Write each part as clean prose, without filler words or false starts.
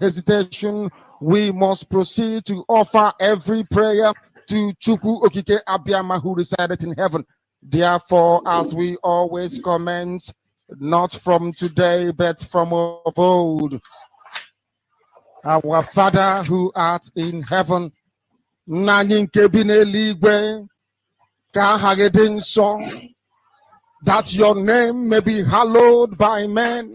hesitation, we must proceed to offer every prayer to Chukwu Okike Abiyama, who resided in heaven. Therefore, as we always commence, not from today, but from of old, our Father who art in heaven, that your name may be hallowed by men,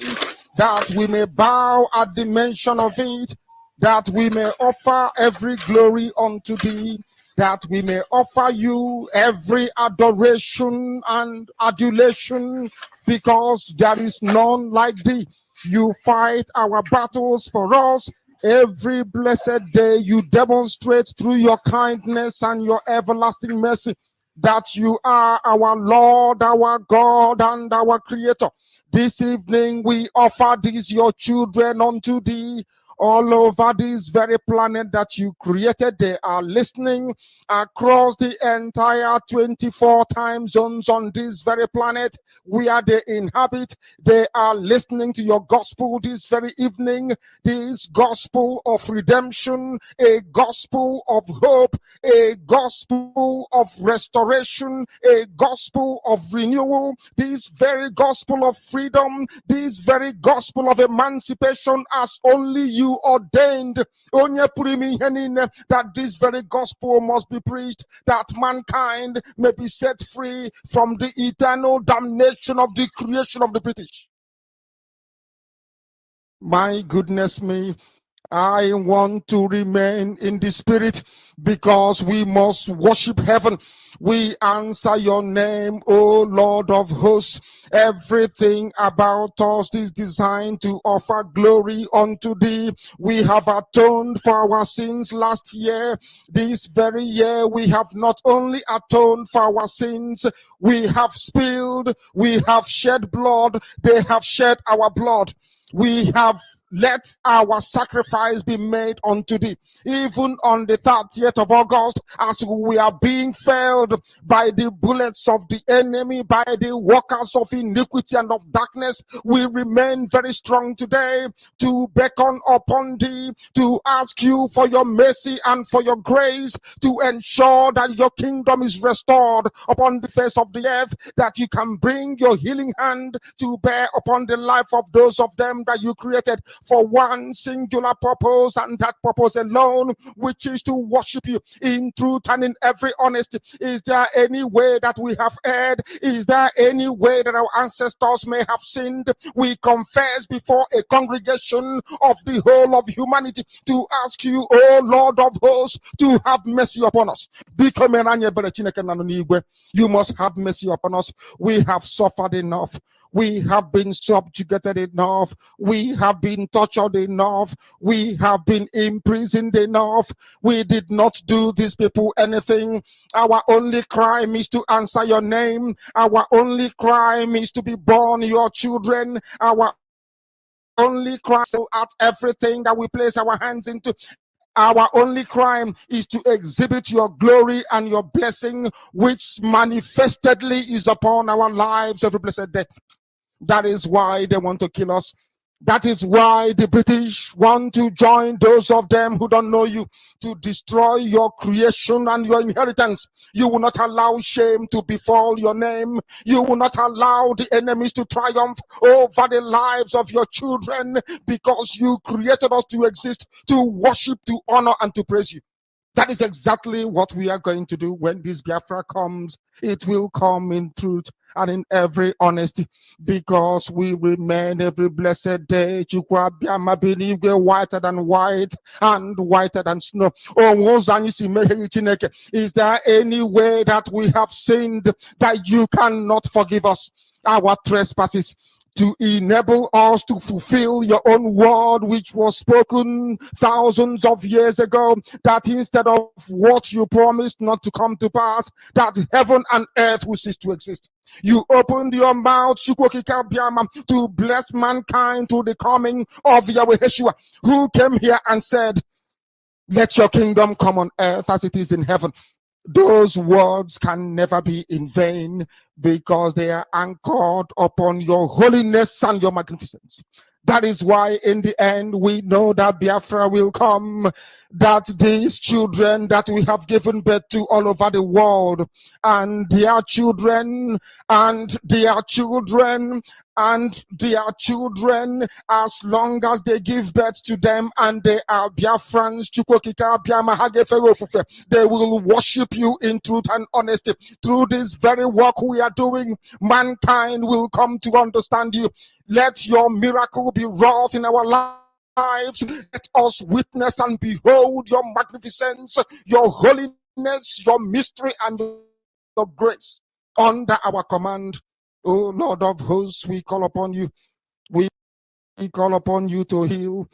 that we may bow at the mention of it, that we may offer every glory unto thee, that we may offer you every adoration and adulation, because there is none like thee. You fight our battles for us. Every blessed day you demonstrate through your kindness and your everlasting mercy that you are our Lord, our God, and our Creator. This evening we offer these your children unto thee. All over this very planet that you created, they are listening across the entire 24 time zones on this very planet where they inhabit. They are listening to your gospel this very evening, this gospel of redemption, a gospel of hope, a gospel of restoration, a gospel of renewal, this very gospel of freedom, this very gospel of emancipation, as only you ordained, that this very gospel must be preached, that mankind may be set free from the eternal damnation of the creation of the British. My goodness me, I want to remain in the spirit because we must worship heaven. We answer your name, O Lord of hosts. Everything about us is designed to offer glory unto thee. We have atoned for our sins last year. This very year we have not only atoned for our sins, we have spilled, we have shed blood, they have shed our blood. We have let our sacrifice be made unto thee. Even on the 30th of August, as we are being felled by the bullets of the enemy, by the workers of iniquity and of darkness, we remain very strong today to beckon upon thee, to ask you for your mercy and for your grace, to ensure that your kingdom is restored upon the face of the earth, that you can bring your healing hand to bear upon the life of those of them that you created for one singular purpose, and that purpose alone, which is to worship you in truth and in every honesty. Is there any way that we have erred? Is there any way that our ancestors may have sinned? We confess before a congregation of the whole of humanity to ask you, O Lord of hosts, to have mercy upon us. You must have mercy upon us. We have suffered enough. We have been subjugated enough. We have been tortured enough. We have been imprisoned enough. We did not do these people anything. Our only crime is to answer your name. Our only crime is to be born your children. Our only crime is at everything that we place our hands into. Our only crime is to exhibit your glory and your blessing, which manifestedly is upon our lives every blessed day. That is why they want to kill us. That is why the British want to join those of them who don't know you to destroy your creation and your inheritance. You will not allow shame to befall your name. You will not allow the enemies to triumph over the lives of your children, because you created us to exist, to worship, to honor, and to praise you. That is exactly what we are going to do when this Biafra comes. It will come in truth and in every honesty, because we remain every blessed day whiter than white and whiter than snow. Is there any way that we have sinned that you cannot forgive us our trespasses, to enable us to fulfill your own word, which was spoken thousands of years ago, that instead of what you promised not to come to pass, that heaven and earth will cease to exist? You opened your mouth to bless mankind to the coming of Yahweh Yeshua, who came here and said, let your kingdom come on earth as it is in heaven. Those words can never be in vain, because they are anchored upon your holiness and your magnificence. That is why in the end we know that Biafra will come, that these children that we have given birth to all over the world, and their children, and their children, and their children, as long as they give birth to them and they are Biafrans, they will worship you in truth and honesty. Through this very work we are doing, mankind will come to understand you. Let your miracle be wrought in our lives. Let us witness and behold your magnificence, your holiness, your mystery, and your grace under our command. Oh Lord of hosts, we call upon you. We call upon you to heal.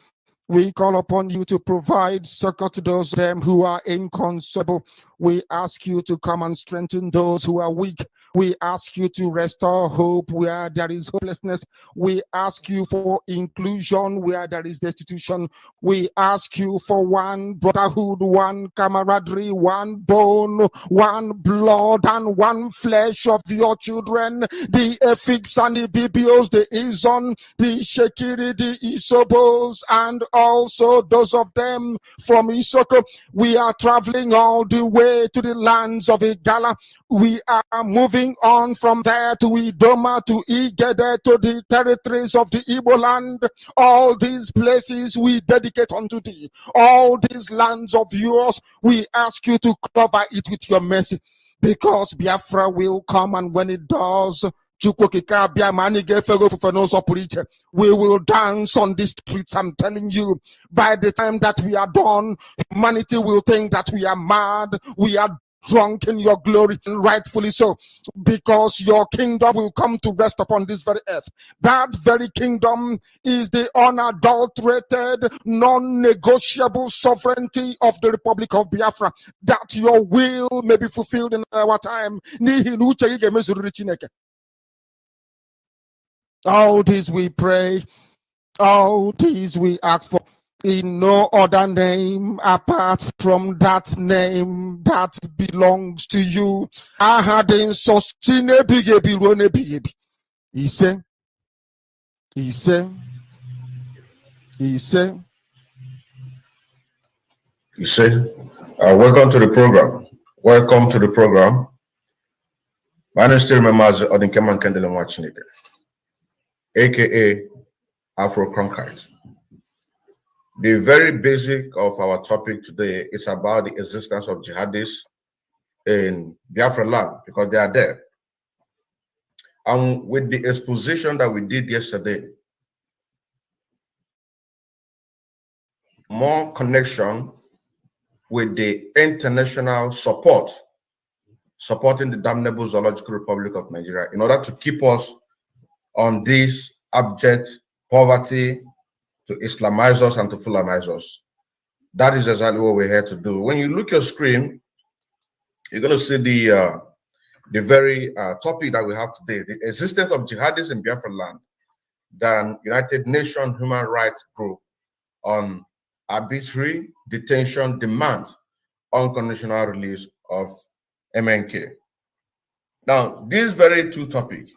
We call upon you to provide succor to those them who are inconsolable. We ask you to come and strengthen those who are weak. We ask you to restore hope where there is hopelessness. We ask you for inclusion where there is destitution. We ask you for one brotherhood, one camaraderie, one bone, one blood, and one flesh of your children, the Efiks and the Bibios, the Izon, the Shekiri, the Isobos, and also those of them from Isoko. We are traveling all the way to the lands of Igala. We are moving on from there to Idoma, to Igede, to the territories of the Igbo land. All these places we dedicate unto thee. All these lands of yours, we ask you to cover it with your mercy, because Biafra will come, and when it does, we will dance on the streets. I'm telling you, by the time that we are done, humanity will think that we are mad, we are drunk in your glory, and rightfully so, because your kingdom will come to rest upon this very earth. That very kingdom is the unadulterated, non-negotiable sovereignty of the Republic of Biafra, that your will may be fulfilled in our time. All this we pray, all these we ask for, in no other name apart from that name that belongs to you. He said, welcome to the program. Welcome to the program. My name is still members of the Keman Kendele Mwachinike, aka Afro Cronkite. The very basic of our topic today is about the existence of jihadis in Biafra land, because they are there. And with the exposition that we did yesterday, more connection with the international support, supporting the damnable Zoological Republic of Nigeria in order to keep us on this abject poverty, to Islamize us and to Fulanize us. That is exactly what we're here to do. When you look at your screen, you're going to see the very topic that we have today, the existence of jihadis in Biafra land, the United Nations Human Rights Group on arbitrary detention demands unconditional release of MNK. Now, this very two topic,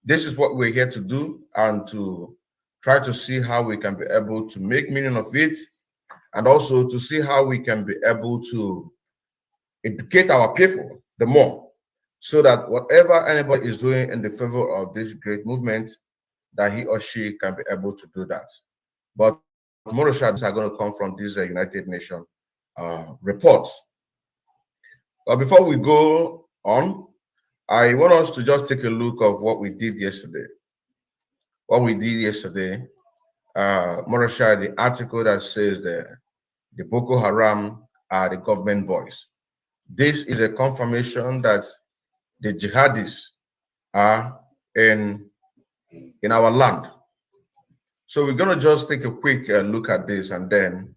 this is what we're here to do, and to try to see how we can be able to make meaning of it, and also to see how we can be able to educate our people the more, so that whatever anybody is doing in the favor of this great movement, that he or she can be able to do that. But more shots are going to come from these United Nations reports. But before we go on, I want us to just take a look of what we did yesterday. What we did yesterday, Morashai, the article that says the Boko Haram are the government boys. This is a confirmation that the jihadis are in our land. So we're going to just take a quick look at this, and then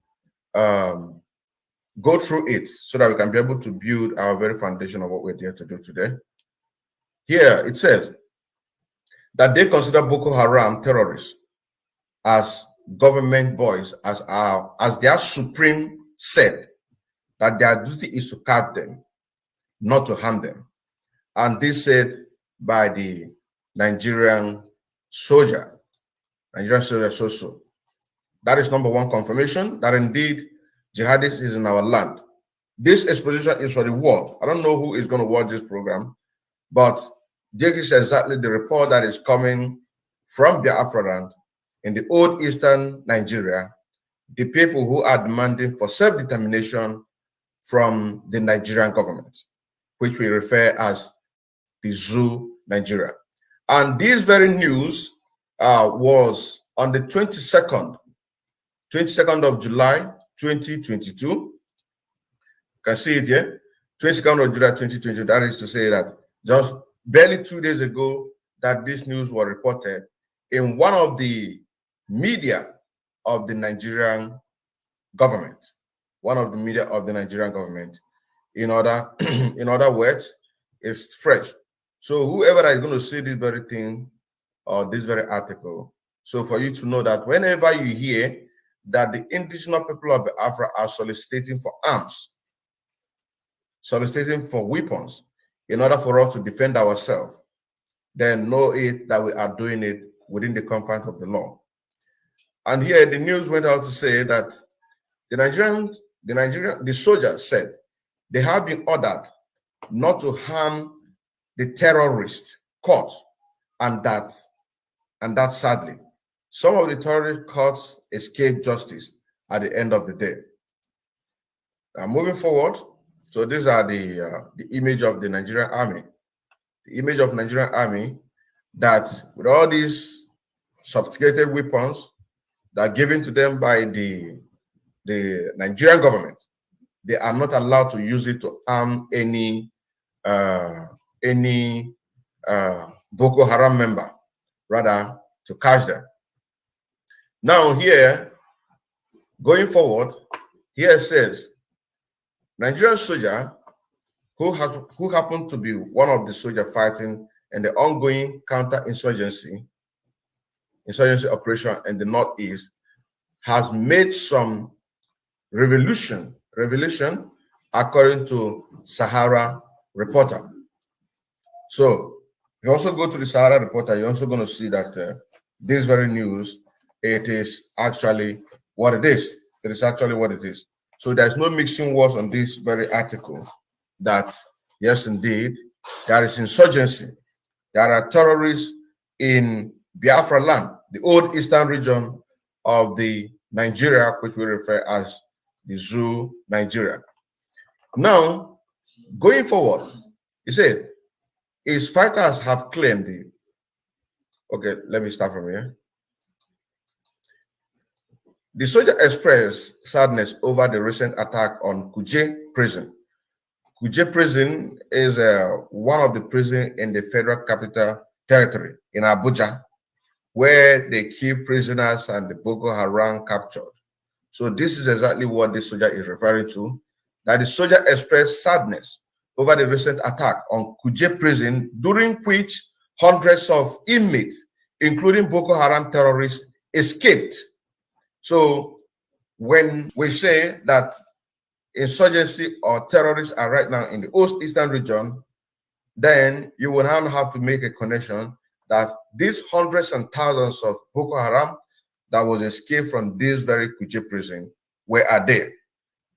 go through it so that we can be able to build our very foundation of what we're here to do today. Here it says that they consider Boko Haram terrorists as government boys, as their supreme said, that their duty is to catch them, not to harm them. And this said by the Nigerian soldier. Nigerian soldiers so. That is number one confirmation that indeed jihadis is in our land. This exposition is for the world. I don't know who is going to watch this program, but this is exactly the report that is coming from Biafra land in the old eastern Nigeria, the people who are demanding for self-determination from the Nigerian government, which we refer as the zoo Nigeria. And this very news was on the 22nd of July, 2022. You can see it here, 22nd of July, 2022. That is to say that just barely 2 days ago that this news was reported in one of the media of the Nigerian government. One of the media of the Nigerian government. In other words, it's fresh. So whoever is going to see this very thing or this very article, so for you to know that whenever you hear that the indigenous people of Biafra are soliciting for arms, soliciting for weapons in order for us to defend ourselves, then know it that we are doing it within the confines of the law. And here the news went out to say that the soldiers said they have been ordered not to harm the terrorist caught, and that sadly, some of the terrorist courts escaped justice at the end of the day. Now, moving forward, so these are the image of the Nigerian army. The image of Nigerian army that with all these sophisticated weapons that are given to them by the Nigerian government, they are not allowed to use it to arm any Boko Haram member, rather to catch them. Now here, going forward, here it says, Nigerian soldier who happened to be one of the soldiers fighting in the ongoing counter-insurgency operation in the Northeast has made some revelation according to Sahara Reporter. So you also go to the Sahara Reporter, you're also going to see that this very news, it is actually what it is. It is actually what it is. So there's no mixing words on this very article that, yes, indeed, there is insurgency. There are terrorists in Biafra land, the old eastern region of the Nigeria, which we refer as the zoo Nigeria. Now, going forward, he said, his fighters have claimed okay, let me start from here. The soldier expressed sadness over the recent attack on Kuje prison. Kuje prison is one of the prisons in the Federal Capital Territory in Abuja, where they keep prisoners and the Boko Haram captured. So this is exactly what this soldier is referring to, that the soldier expressed sadness over the recent attack on Kuje prison, during which hundreds of inmates, including Boko Haram terrorists, escaped. So when we say that insurgency or terrorists are right now in the eastern region, then you will now have to make a connection that these hundreds and thousands of Boko Haram that was escaped from this very Kuje prison, where are they?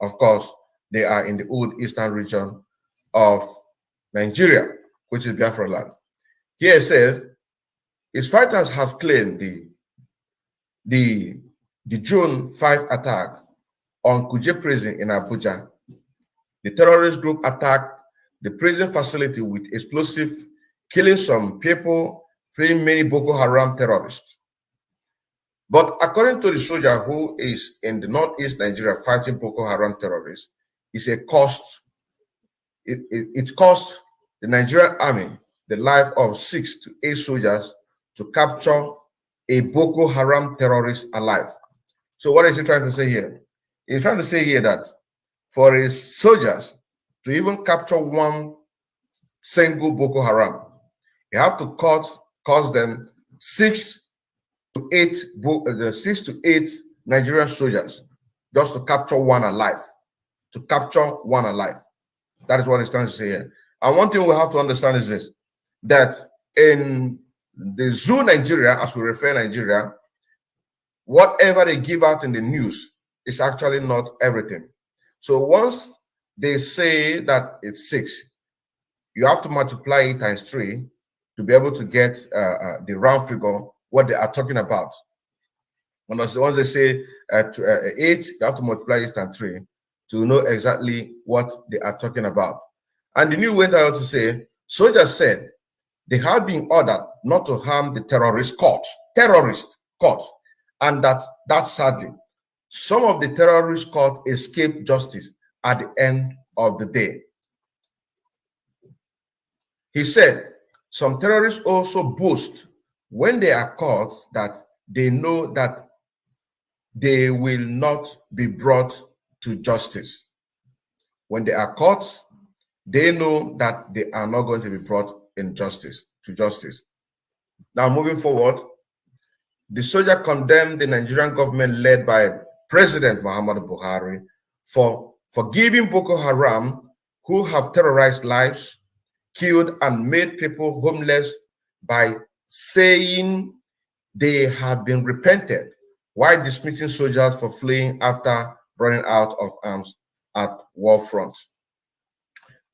Of course, they are in the old eastern region of Nigeria, which is Biafra land. Here it says, his fighters have claimed the June 5 attack on Kuje prison in Abuja. The terrorist group attacked the prison facility with explosives, killing some people, freeing many Boko Haram terrorists. But according to the soldier who is in the northeast Nigeria fighting Boko Haram terrorists, it's a cost. It cost the Nigerian army the life of 6 to 8 soldiers to capture a Boko Haram terrorist alive. So what is he trying to say here? He's trying to say here that for his soldiers to even capture one single Boko Haram, you have to cost them 6 to 8 Nigerian soldiers just to capture one alive. To capture one alive. That is what he's trying to say here. And one thing we have to understand is this, that in the zoo Nigeria, as we refer Nigeria, whatever they give out in the news is actually not everything. So once they say that it's 6, you have to multiply it times 3 to be able to get the round figure, what they are talking about. Once they say 8, you have to multiply it times 3 to know exactly what they are talking about. And the news went out to say, soldiers said they have been ordered not to harm the terrorist court, and that sadly, some of the terrorist court escaped justice at the end of the day. He said, some terrorists also boast when they are caught that they know that they will not be brought to justice. When they are caught, they know that they are not going to be brought to justice. Now, moving forward, the soldier condemned the Nigerian government led by President Muhammadu Buhari for forgiving Boko Haram, who have terrorized lives, killed and made people homeless, by saying they have been repented, while dismissing soldiers for fleeing after running out of arms at war front.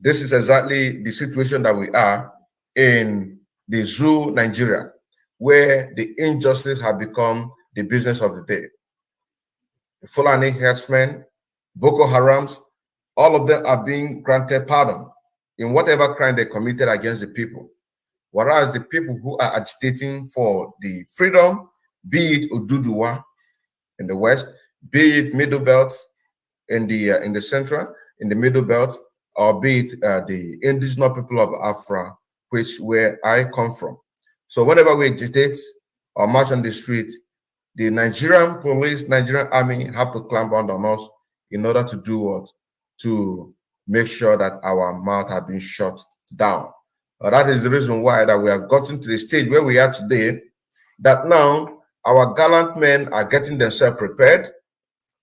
This is exactly the situation that we are in the zoo, Nigeria, where the injustice has become the business of the day. The Fulani herdsmen, Boko Harams, all of them are being granted pardon in whatever crime they committed against the people. Whereas the people who are agitating for the freedom, be it Oduduwa in the West, be it Middle Belt in the Central, in the Middle Belt, or be it the indigenous people of Biafra, where I come from. So whenever we agitate or march on the street, the Nigerian police, Nigerian army have to clamp on us in order to do what? To make sure that our mouth has been shut down. That is the reason why that we have gotten to the stage where we are today, that now our gallant men are getting themselves prepared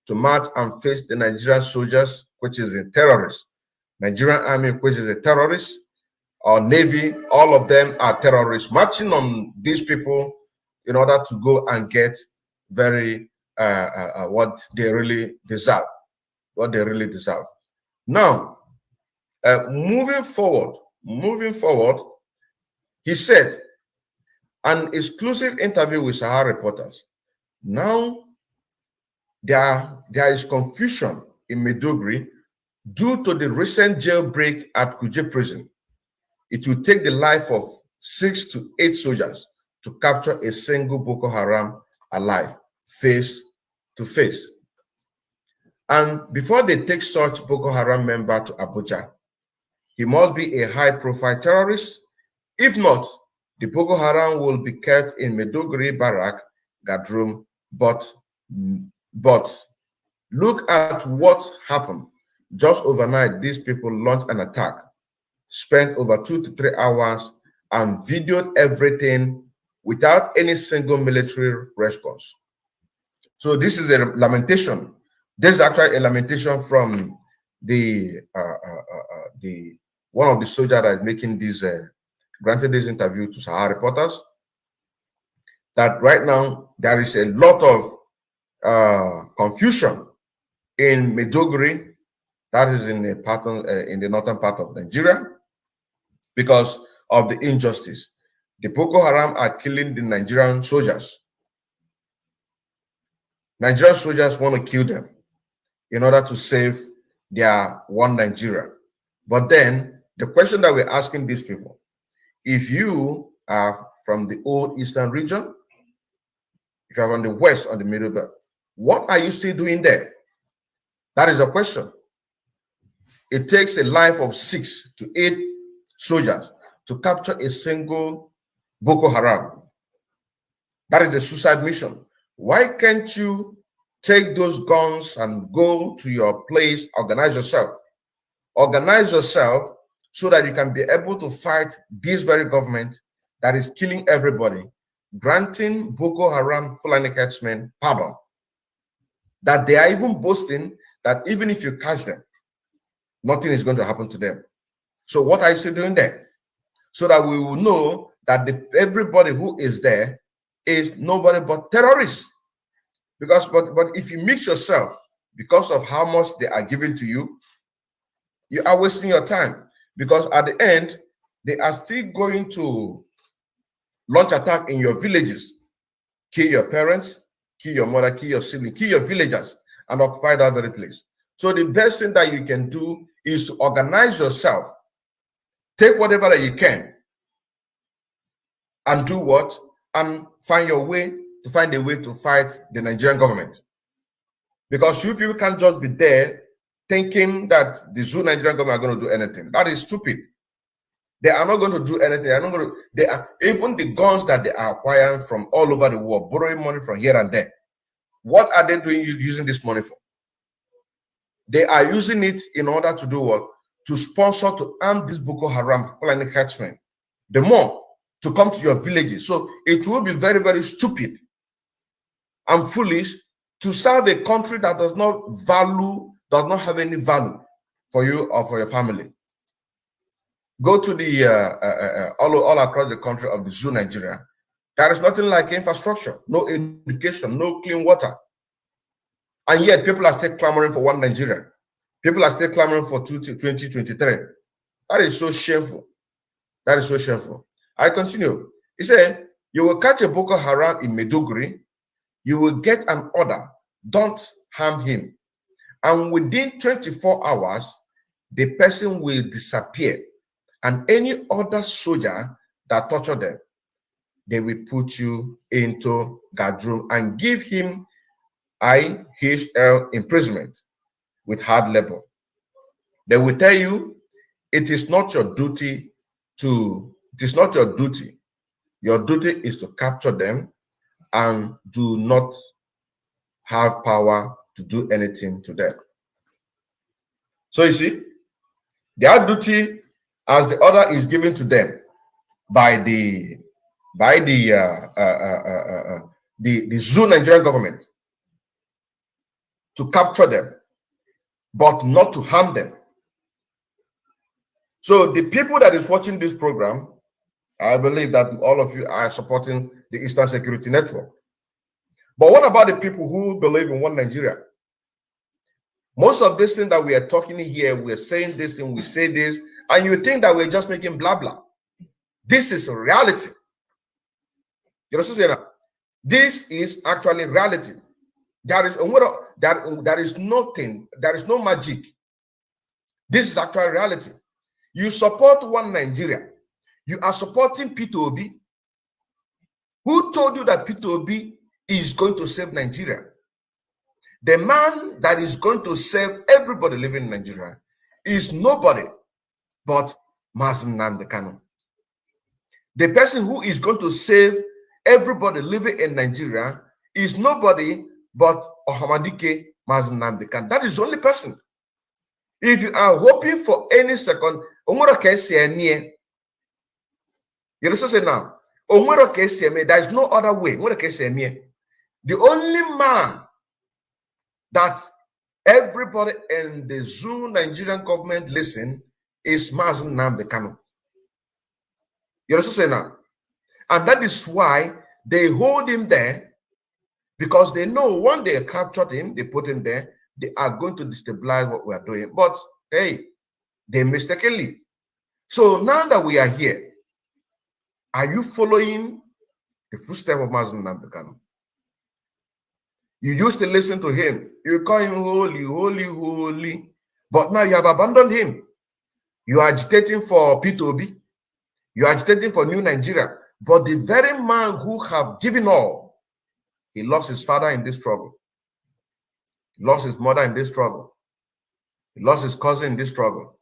to march and face the Nigerian soldiers, which is a terrorist. Nigerian army, which is a terrorist, our navy, all of them are terrorists, marching on these people in order to go and get what they really deserve. Now, moving forward, he said, an exclusive interview with Sahara reporters. Now, there is confusion in Maiduguri due to the recent jailbreak at Kuje prison. It will take the life of 6 to 8 soldiers to capture a single Boko Haram alive, face to face. And before they take such Boko Haram member to Abuja, he must be a high-profile terrorist. If not, the Boko Haram will be kept in Maiduguri Barrack, Gadrum. But look at what happened. Just overnight, these people launched an attack, spent over 2 to 3 hours, and videoed everything without any single military response. So this is a lamentation. This is actually a lamentation from the one of the soldiers that is making this granted this interview to Sahara reporters, that right now there is a lot of confusion in Maiduguri, that is in the northern part of Nigeria, because of the injustice. The Boko Haram are killing the Nigerian soldiers. Nigerian soldiers want to kill them in order to save their one Nigeria. But then the question that we're asking these people, if you are from the old eastern region, if you're from the west or the middle belt, what are you still doing there? That is a question. It takes a life of 6 to 8 soldiers to capture a single Boko Haram. That is a suicide mission. Why can't you take those guns and go to your place, organize yourself? Organize yourself so that you can be able to fight this very government that is killing everybody, granting Boko Haram Fulani herdsmen pardon. That they are even boasting that even if you catch them, nothing is going to happen to them. So what are you still doing there? So that we will know that everybody who is there is nobody but terrorists. But if you mix yourself because of how much they are giving to you, you are wasting your time. Because at the end, they are still going to launch attack in your villages, kill your parents, kill your mother, kill your sibling, kill your villagers, and occupy that very place. So the best thing that you can do is to organize yourself, take whatever that you can, and do what? And find a way to fight the Nigerian government. Because you people can't just be there thinking that the Zoo Nigerian government are going to do anything. That is stupid. They are not going to do anything. They are even the guns that they are acquiring from all over the world, borrowing money from here and there. What are they doing using this money for? They are using it in order to do what? To sponsor, to arm this Boko Haram planning henchmen. The more to come to your villages. So it will be very, very stupid and foolish to serve a country that does not have any value for you or for your family. Go to the all across the country of the Zoo Nigeria. There is nothing like infrastructure, no education, no clean water. And yet people are still clamoring for one Nigeria. People are still clamoring for 2023. That is so shameful. That is so shameful. I continue. He said, you will catch a Boko Haram in Maiduguri. You will get an order. Don't harm him. And within 24 hours, the person will disappear. And any other soldier that torture them, they will put you into guard room and give him IHL imprisonment with hard labor. They will tell you it is not your duty to, it is not your duty. Your duty is to capture them and do not have power to do anything to them. So you see, their duty as the order is given to them by the Zoo Nigerian government to capture them, but not to harm them. So the people that is watching this program, I believe that all of you are supporting the Eastern Security Network. But what about the people who believe in one Nigeria? Most of this thing that we are talking here, we are saying this thing, we say this, and you think that we're just making blah blah. This is reality. You know what I'm saying? This is actually reality. There is nothing, there is no magic. This is actual reality. You support one Nigeria. You are supporting Peter Obi. Who told you that Peter Obi is going to save Nigeria? The man that is going to save everybody living in Nigeria is nobody but Mazen Nnamdi Kanu. The person who is going to save everybody living in Nigeria is nobody but Ohamadike Mazen Nnamdi Kanu. That is the only person. If you are hoping for any second, you understand now? There is no other way. The only man that everybody in the Zoo Nigerian government listen is Mazen Nnamdi Kanu. You understand now? And that is why they hold him there, because they know when they captured him, they put him there, they are going to destabilize what we are doing. But hey, they mistakenly. So now that we are here, are you following the footsteps of Mazen Nnamdi Kanu? You used to listen to him. You call him holy, holy, holy. But now you have abandoned him. You are agitating for Peter Obi. You are agitating for New Nigeria. But the very man who have given all, he lost his father in this struggle. He lost his mother in this struggle. He lost his cousin in this struggle.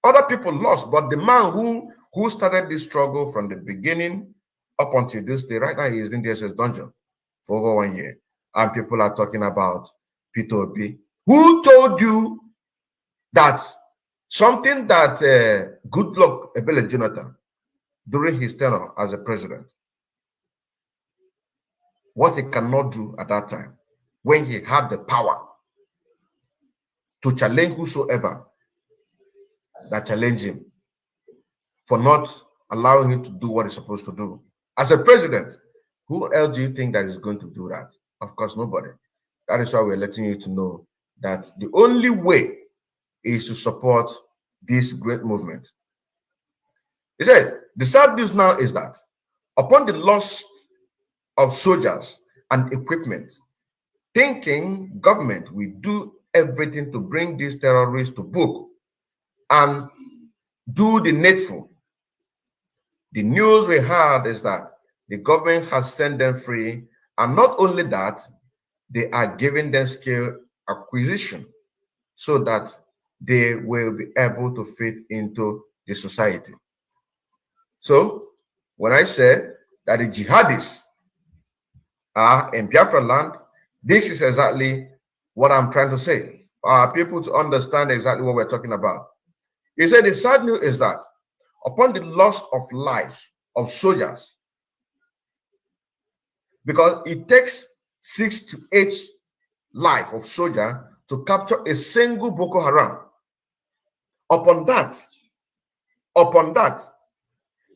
Other people lost, but the man who started this struggle from the beginning up until this day, right now he is in the SS dungeon for over 1 year. And people are talking about Peter Obi. Who told you that something that Goodluck Ebele Jonathan, during his tenure as a president, what he cannot do at that time, when he had the power to challenge whosoever that challenged him, for not allowing him to do what he's supposed to do. As a president, who else do you think that is going to do that? Of course, nobody. That is why we're letting you to know that the only way is to support this great movement. He said, the sad news now is that upon the loss of soldiers and equipment, thinking government will do everything to bring these terrorists to book and do the needful. The news we heard is that the government has sent them free, and not only that, they are giving them skill acquisition so that they will be able to fit into the society. So when I say that the jihadists are in Biafra land, this is exactly what I'm trying to say. People to understand exactly what we're talking about. He said the sad news is that upon the loss of life of soldiers, because it takes 6 to 8 life of soldier to capture a single Boko Haram. Upon that,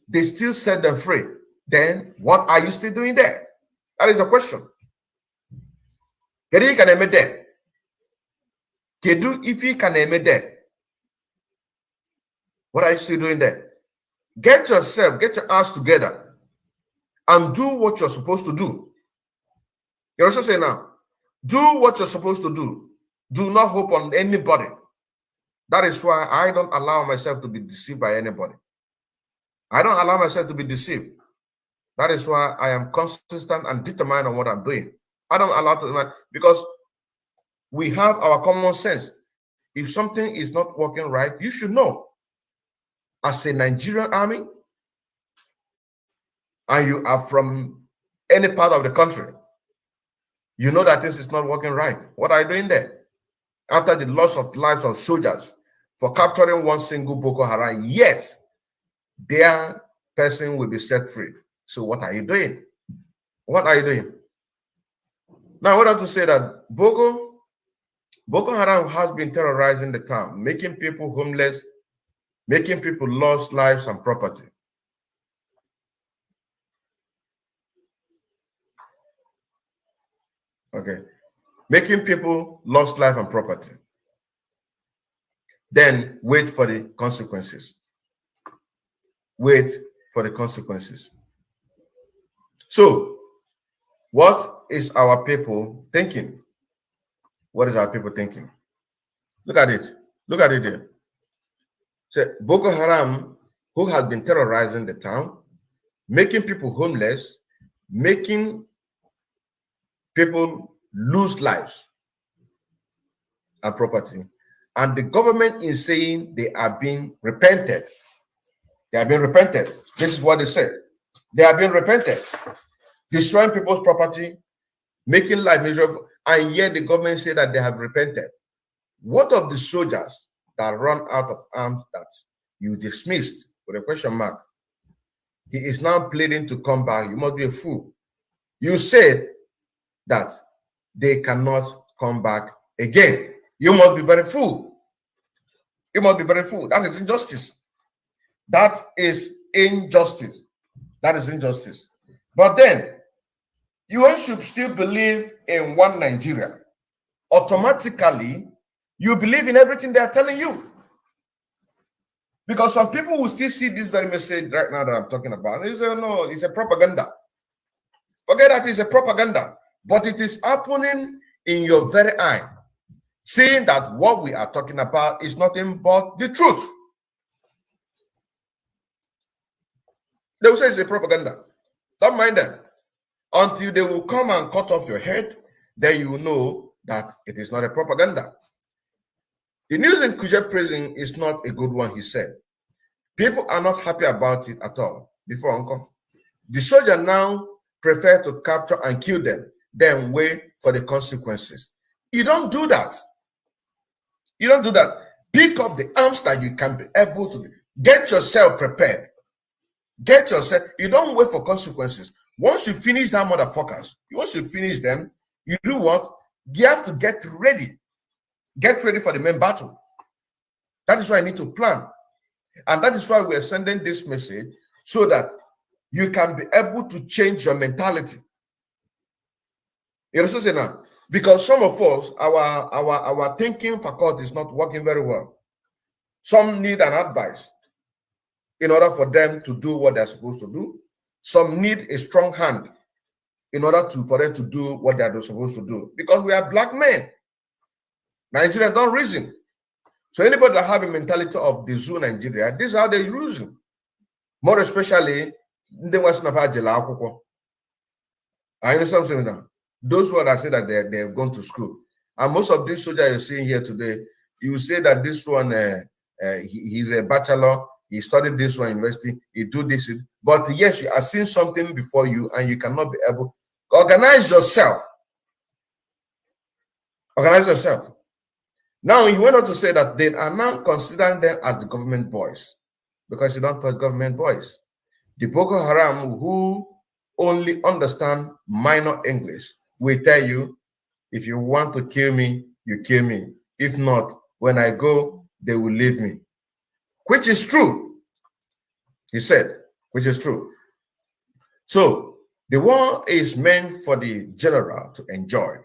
they still set them free. Then what are you still doing there? That is a question. Kedu can eme there? Kedu if you can eme there? What are you still doing there? Get your ass together and do what you're supposed to do. You also say now, do what you're supposed to do. Do not hope on anybody. That is why I don't allow myself to be deceived by anybody. I don't allow myself to be deceived. That is why I am consistent and determined on what I'm doing. I don't allow to, because we have our common sense. If something is not working right, you should know. As a Nigerian army, and you are from any part of the country, you know that this is not working right. What are you doing there? After the loss of lives of soldiers for capturing one single Boko Haram, yet their person will be set free. So what are you doing? What are you doing? Now, I want to say that Boko Haram has been terrorizing the town, making people homeless, making people lose lives and property. Okay. Making people lose life and property. Then wait for the consequences. Wait for the consequences. So, what is our people thinking? What is our people thinking? Look at it. Look at it there. So, Boko Haram, who has been terrorizing the town, making people homeless, making people lose lives and property. And the government is saying they are being repented. They are being repented. This is what they said. They are being repented. Destroying people's property, making life miserable, and yet the government said that they have repented. What of the soldiers that run out of arms that you dismissed with a question mark? He is now pleading to come back. You must be a fool. You said that they cannot come back again. You must be very fool. You must be very fool. That is injustice. That is injustice. That is injustice. But then, you should still believe in one Nigeria. Automatically, you believe in everything they are telling you. Because some people will still see this very message right now that I'm talking about. They say, no, it's a propaganda. Forget that it's a propaganda. But it is happening in your very eye. Saying that what we are talking about is nothing but the truth. They will say it's a propaganda. Don't mind them. Until they will come and cut off your head, then you will know that it is not a propaganda. The news in Kuje prison is not a good one, he said. People are not happy about it at all. Before Uncle, the soldier now prefer to capture and kill them, then wait for the consequences. You don't do that. You don't do that. Pick up the arms that you can be able to. Get yourself prepared. Get yourself. You don't wait for consequences. Once you finish that motherfuckers, once you finish them, you do what? You have to get ready. Get ready for the main battle. That is why I need to plan. And that is why we are sending this message so that you can be able to change your mentality. You understand now? Because some of us, our thinking faculty is not working very well. Some need an advice in order for them to do what they're supposed to do. Some need a strong hand in order for them to do what they're supposed to do. Because we are black men. Nigerians don't reason. So anybody that have a mentality of the zoo Nigeria, this is how they reason. More especially the Western of Ajela. I understand something now. Those who that say that they've gone to school. And most of these soldiers you're seeing here today, you say that this one, he's a bachelor, he studied this one university, he do this. But yes, you are seeing something before you and you cannot be able to organize yourself. Organize yourself. Now, he went on to say that they are now considering them as the government boys because you don't touch government boys. The Boko Haram, who only understand minor English, will tell you, if you want to kill me, you kill me. If not, when I go, they will leave me. Which is true, he said, which is true. So, the war is meant for the general to enjoy,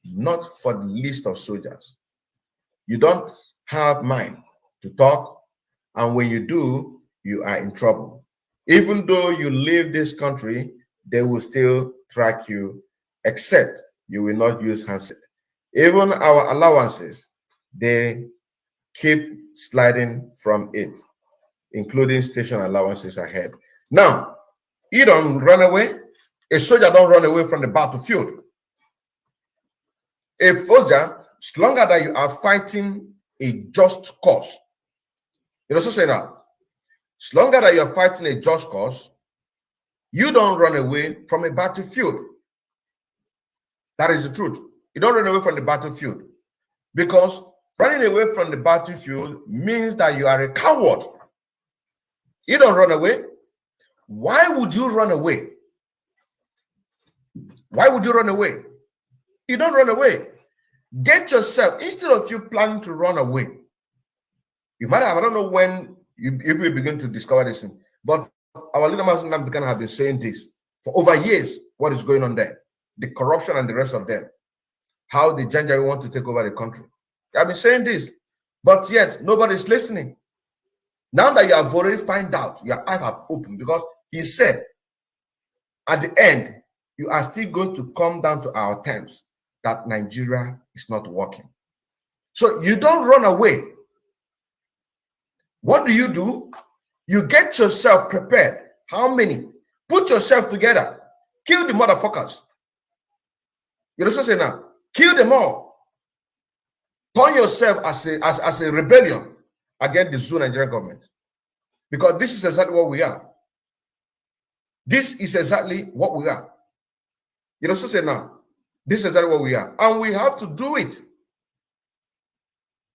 not for the list of soldiers. You don't have mind to talk, and when you do, you are in trouble. Even though you leave this country, they will still track you, except you will not use handset. Even our allowances, they keep sliding from it, including station allowances ahead. Now, you don't run away. A soldier don't run away from the battlefield. A soldier, as long as you are fighting a just cause, you know, so say that. As long as you are fighting a just cause, you don't run away from a battlefield. That is the truth. You don't run away from the battlefield, because running away from the battlefield means that you are a coward. You don't run away. Why would you run away? Why would you run away? You don't run away. Get yourself, instead of you planning to run away, you might have, I don't know when you will begin to discover this thing, but our leader Master Namdekan have been saying this for over years, what is going on there, the corruption and the rest of them, how the Janjaweed want to take over the country. I've been saying this, but yet nobody's listening. Now that you have already found out, your eyes have opened, because he said, at the end, you are still going to come down to our terms that Nigeria is not working. So you don't run away. What do? You get yourself prepared. How many? Put yourself together. Kill the motherfuckers. You know what I'm saying now? Kill them all. Turn yourself as a rebellion against the Zoo Nigerian government. Because this is exactly what we are. This is exactly what we are. You know what I'm saying now? This is exactly what we are. And we have to do it.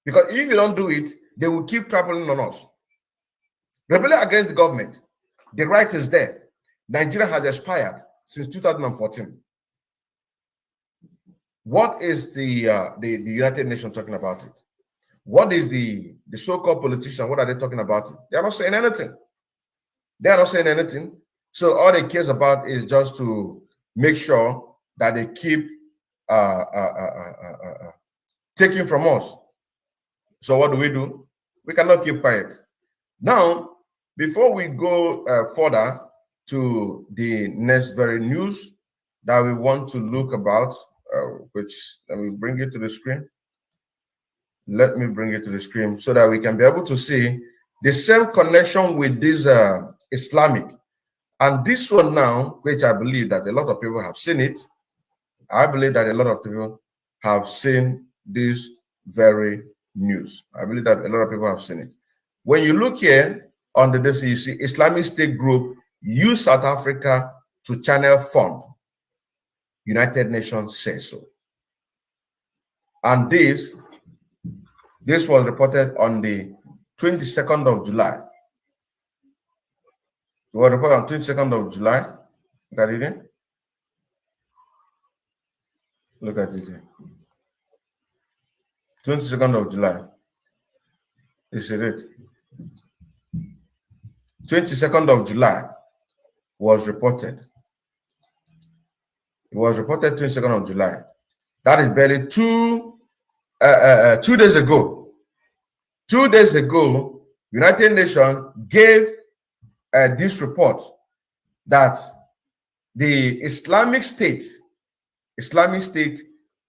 Because if you don't do it, they will keep trampling on us. Rebellion against the government. The right is there. Nigeria has expired since 2014. What is the United Nations talking about it? What is the so-called politician? What are they talking about it? They are not saying anything. They are not saying anything. So all they care about is just to make sure that they keep taking from us. So what do? We cannot keep quiet. Now, before we go further to the next very news that we want to look about, which let me bring it to the screen. Let me bring it to the screen so that we can be able to see the same connection with this Islamic. And this one now, which I believe that a lot of people have seen it. I believe that a lot of people have seen this very news. I believe that a lot of people have seen it. When you look here on the DC, you see Islamic State group use South Africa to channel fund. United Nations says so. And this was reported on the 22nd of July. It was reported on 22nd of July. Look at it again. Look at it here. 22nd of July. Is it? 22nd of July was reported. It was reported 22nd of July. That is barely 2 days ago. 2 days ago, United Nations gave this report that the Islamic State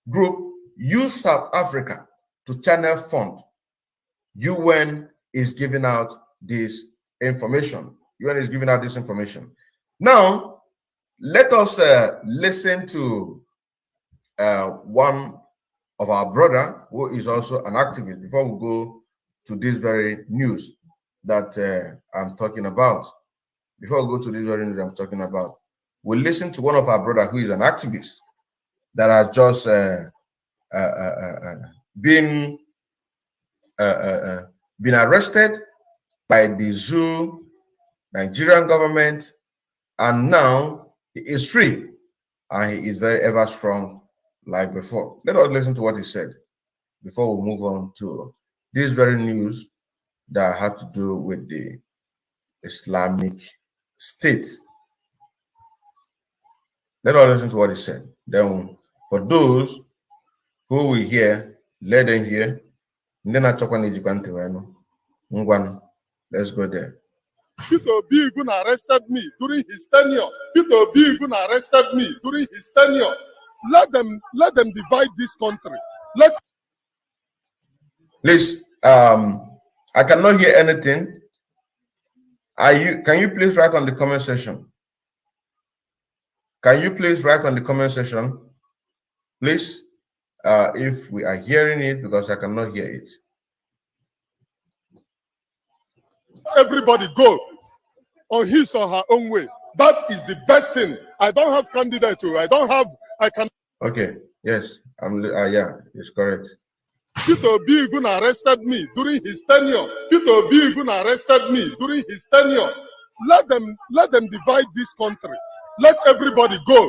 group used South Africa to channel fund. UN is giving out this information. UN is giving out this information. Now, let us listen to one of our brother who is also an activist before we go to this very news that I'm talking about. Before we go to this very news I'm talking about, we'll listen to one of our brother who is an activist that has just been arrested by the zoo Nigerian government, and now he is free and he is very ever strong like before. Let us listen to what he said before we move on to this very news that has to do with the Islamic State. Let us listen to what he said. Then for those who will hear, let them hear. Let's go there. Peter Obi even arrested me during his tenure. Peter Obi even arrested me during his tenure. Let them divide this country. Please, I cannot hear anything. Can you please write on the comment section? Can you please write on the comment section, please, if we are hearing it, because I cannot hear it. Everybody go on his or her own way. That is the best thing. I don't have candidate to. I can. Okay. Yes. Yeah. It's correct. Peter Obi even arrested me during his tenure. Peter Obi even arrested me during his tenure. Let them divide this country. Let everybody go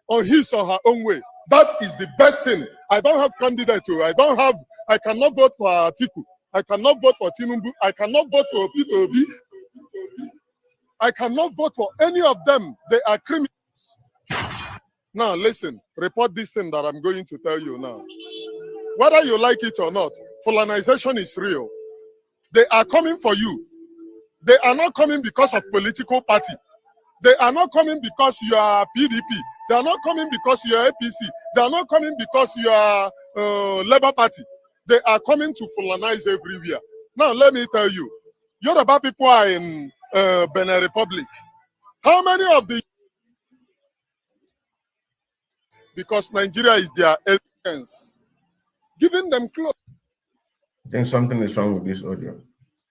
on his or her own way. That is the best thing. I don't have candidate to. I cannot vote for Atiku. I cannot vote for Tinubu. I cannot vote for Peter Obi. I cannot vote for any of them. They are criminals. Now listen, report this thing that I'm going to tell you now. Whether you like it or not, Fulanization is real. They are coming for you. They are not coming because of political party. They are not coming because you are PDP. They are not coming because you are APC. They are not coming because you are Labour Party. They are coming to Fulanize everywhere. Now, let me tell you, Yoruba people are in Benin Republic. How many of the... Because Nigeria is their evidence. Giving them clothes. I think something is wrong with this audio.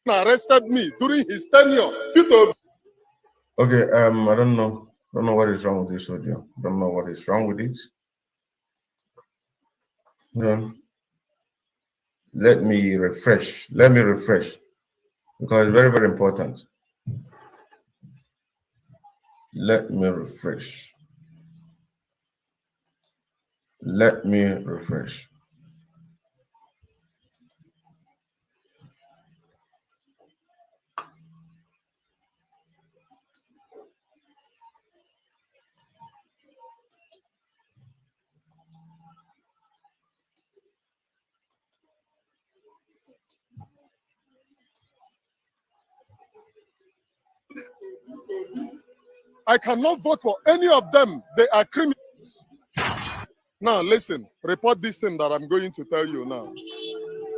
Arrested me during his tenure. Peter. Okay, I don't know what is wrong with this audio. I don't know what is wrong with it. Let me refresh. Because it's very, very important. Let me refresh. I cannot vote for any of them. They are criminals. Now, listen, report this thing that I'm going to tell you now.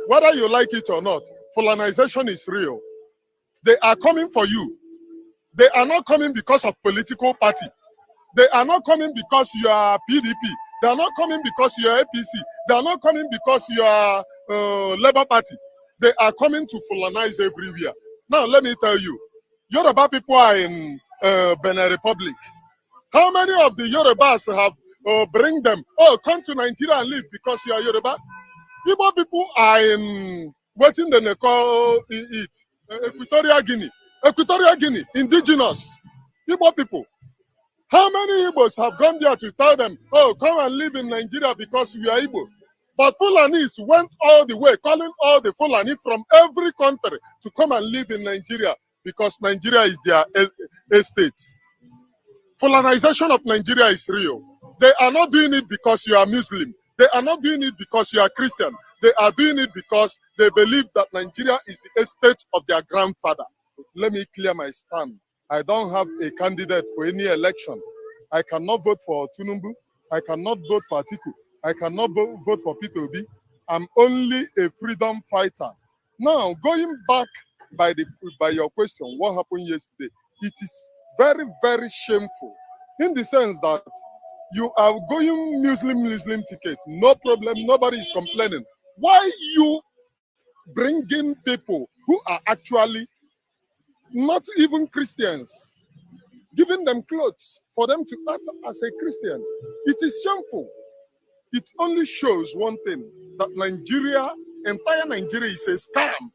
Whether you like it or not, Fulanization is real. They are coming for you. They are not coming because of political party. They are not coming because you are PDP. They are not coming because you are APC. They are not coming because you are Labour Party. They are coming to Fulanize everywhere. Now, let me tell you, Yoruba people are in Benin Republic. How many of the Yorubas have bring them? Oh, come to Nigeria and live because you are Yoruba. Igbo people are in waiting they call it Equatorial Guinea, indigenous Igbo people. How many Igbos have gone there to tell them, oh, come and live in Nigeria because we are Igbo? But Fulanis went all the way, calling all the Fulani from every country to come and live in Nigeria because Nigeria is their estate. Fulanization of Nigeria is real. They are not doing it because you are Muslim. They are not doing it because you are Christian. They are doing it because they believe that Nigeria is the estate of their grandfather. Let me clear my stand. I don't have a candidate for any election. I cannot vote for Tinubu. I cannot vote for Atiku. I cannot vote for Peter Obi. I'm only a freedom fighter. Now, going back by your question, what happened yesterday? It is very, very shameful in the sense that you are going Muslim ticket, no problem, nobody is complaining. Why you bringing people who are actually not even Christians, giving them clothes for them to act as a Christian? It is shameful. It only shows one thing, that Nigeria, entire Nigeria is a scam.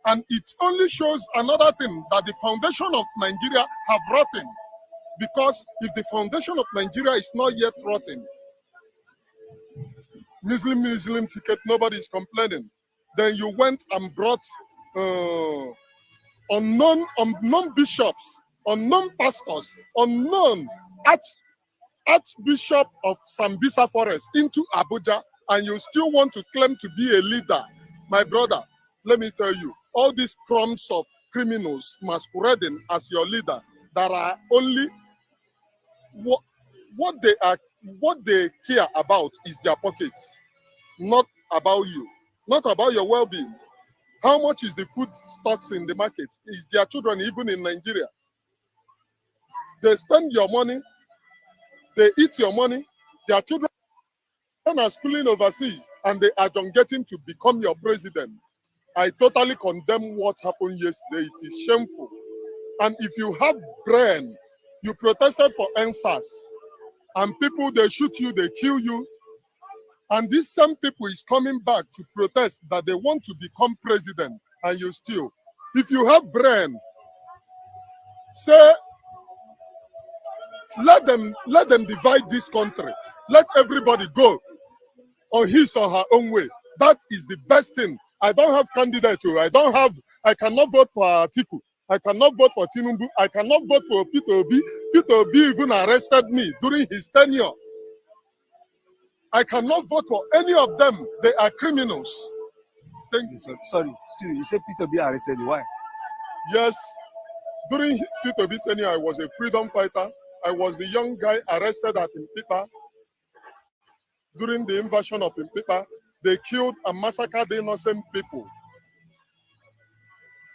And it only shows another thing, that the foundation of Nigeria have rotten. Because if the foundation of Nigeria is not yet rotten, Muslim ticket, nobody is complaining. Then you went and brought unknown bishops, unknown pastors, unknown Archbishop of Sambisa Forest into Abuja, and you still want to claim to be a leader. My brother, let me tell you, all these crumbs of criminals masquerading as your leader that are only what they care about is their pockets, not about you, not about your well-being. How much is the food stocks in the market? Is their children even in Nigeria? They spend your money, they eat your money, their children are schooling overseas, and they are just getting to become your president. I totally condemn what happened yesterday. It is shameful. And if you have brain, you protested for NSAS, and people, they shoot you, they kill you, and these same people is coming back to protest that they want to become president, and you still. If you have brain, say, let them divide this country. Let everybody go on his or her own way. That is the best thing. I don't have candidate. I cannot vote for Atiku. I cannot vote for Tinubu. I cannot vote for Peter Obi. Peter Obi even arrested me during his tenure. I cannot vote for any of them. They are criminals. Thank you. Sorry, excuse me. You said Peter Obi arrested you. Why? Yes. During Peter Obi tenure, I was a freedom fighter. I was the young guy arrested at Impipa. During the invasion of Impipa, they killed and massacred innocent people.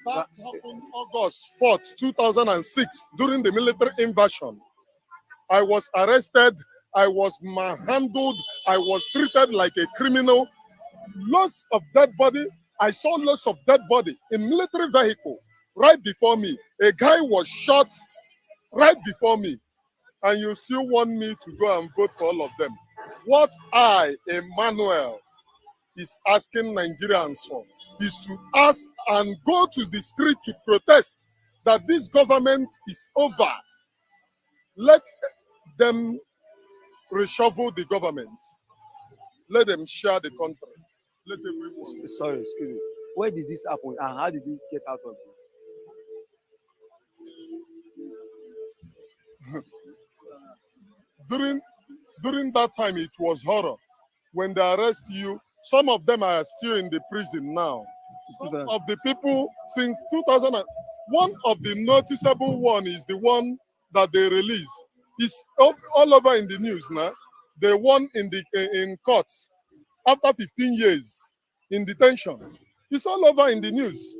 That happened August 4th, 2006, during the military invasion. I was arrested, I was manhandled, I was treated like a criminal. Lots of dead body. I saw lots of dead body in military vehicle right before me. A guy was shot right before me. And you still want me to go and vote for all of them. What I, Emmanuel, is asking Nigerians for is to ask and go to the street to protest that this government is over. Let them reshuffle the government. Let them share the country. Let everyone. Sorry, excuse me. Where did this happen and how did we get out of it? During that time, it was horror. When they arrest you, some of them are still in the prison now. Some of the people since 2000, one of the noticeable one is the one that they released. It's all over in the news now. They won in court after 15 years in detention. It's all over in the news.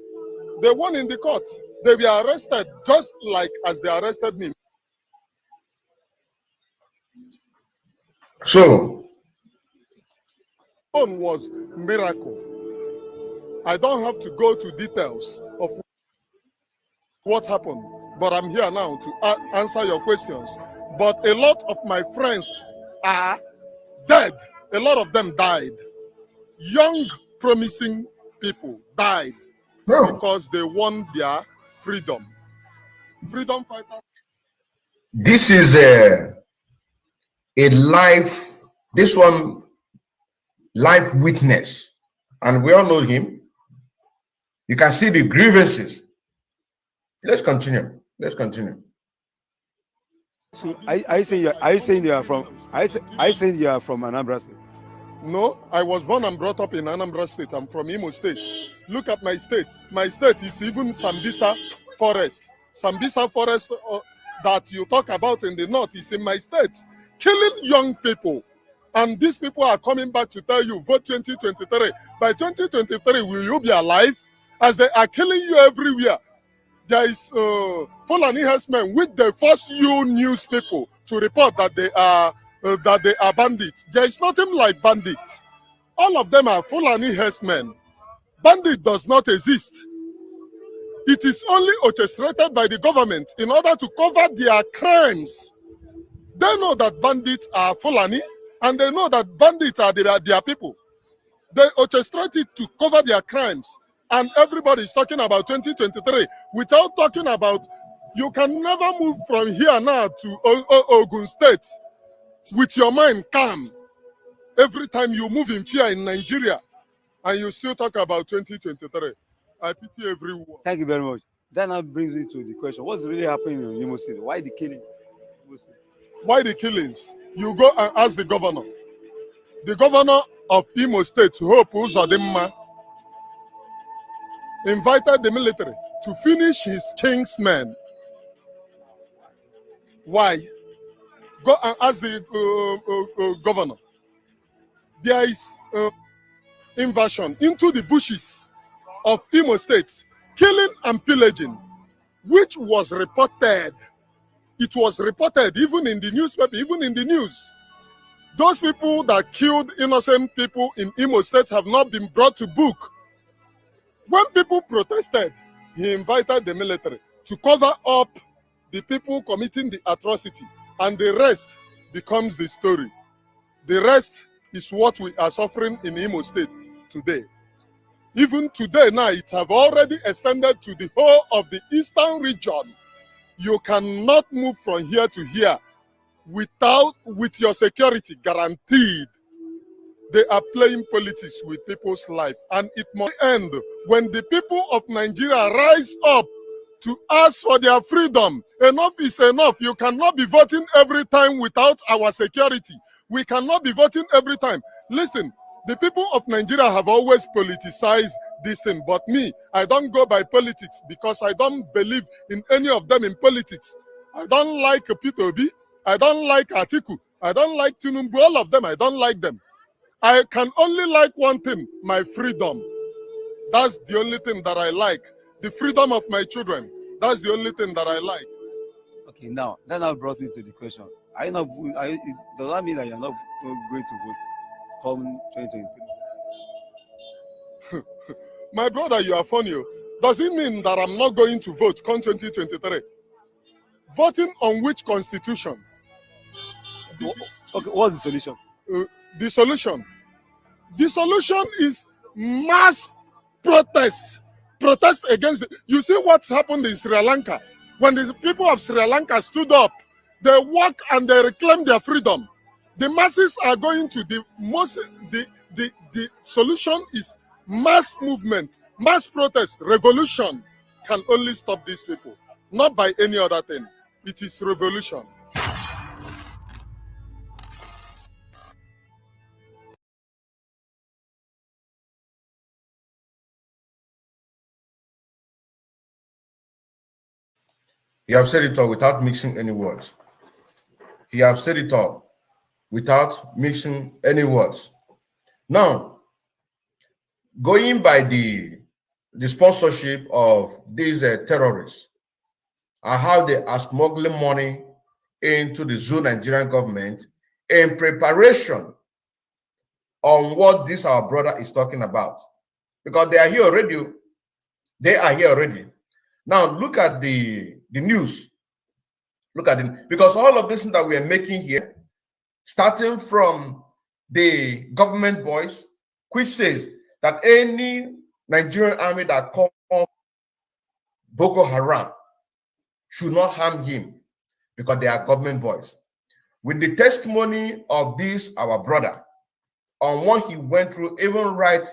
They won in the court. They were arrested just like as they arrested me. So, One was miracle. I don't have to go to details of what happened, but I'm here now to answer your questions. But a lot of my friends are dead. A lot of them died. Young, promising people died because they won their freedom. Freedom fighters. This is a life, this one, life witness. And we all know him. You can see the grievances. Let's continue. Let's continue. So, are you saying you are from Anambra State? No, I was born and brought up in Anambra State. I'm from Imo State. Look at my state. My state is even Sambisa Forest. Sambisa Forest that you talk about in the north is in my state. Killing young people. And these people are coming back to tell you, vote 2023. By 2023, will you be alive? As they are killing you everywhere. There is Fulani herdsmen which they force you news people to report that they are bandits. There is nothing like bandits. All of them are Fulani herdsmen. Bandit does not exist. It is only orchestrated by the government in order to cover their crimes. They know that bandits are Fulani, and they know that bandits are their people. They orchestrate it to cover their crimes. And everybody is talking about 2023 without talking about, you can never move from here now to Ogun State with your mind calm. Every time you move in fear in Nigeria, and you still talk about 2023. I pity everyone. Thank you very much. That now brings me to the question: what's really happening in Imo State? Why the killing? Why the killings? You go and ask the governor. The governor of Imo State, Hope Uzodimma, invited the military to finish his king's men. Why? Go and ask the governor. There is invasion into the bushes of Imo State, killing and pillaging, which was reported. It was reported even in the newspaper, even in the news. Those people that killed innocent people in Imo State have not been brought to book. When people protested, he invited the military to cover up the people committing the atrocity, and the rest becomes the story. The rest is what we are suffering in Imo State today. Even today now, it have already extended to the whole of the eastern region. You cannot move from here to here with your security guaranteed. They are playing politics with people's life, and it must end when the people of Nigeria rise up to ask for their freedom. Enough is enough. You cannot be voting every time without our security. We cannot be voting every time. Listen, the people of Nigeria have always politicized this thing, but me, I don't go by politics because I don't believe in any of them in politics. I don't like Peter Obi. I don't like Atiku. I don't like Tinubu. All of them, I don't like them. I can only like one thing, my freedom. That's the only thing that I like. The freedom of my children. That's the only thing that I like. Okay, now that now brought me to the question: are you not? Does that mean that you're not going to vote come 2023? My brother, you are funny. Does it mean that I'm not going to vote come 2023? Voting on which constitution? Okay, what's the solution? The solution is mass protest. Protest against you see what happened in Sri Lanka. When the people of Sri Lanka stood up, they walked and they reclaimed their freedom. The masses are going to the solution is mass movement, mass protest. Revolution can only stop these people, not by any other thing. It is revolution. You have said it all without mixing any words. You have said it all without mixing any words. Now, going by the sponsorship of these terrorists and how they are smuggling money into the Zoo Nigerian government in preparation on what this our brother is talking about. Because they are here already. They are here already. Now, look at the news. Look at it. Because all of this that we are making here, starting from the government voice, which says that any Nigerian army that calls Boko Haram should not harm him because they are government boys. With the testimony of this, our brother, on what he went through, even right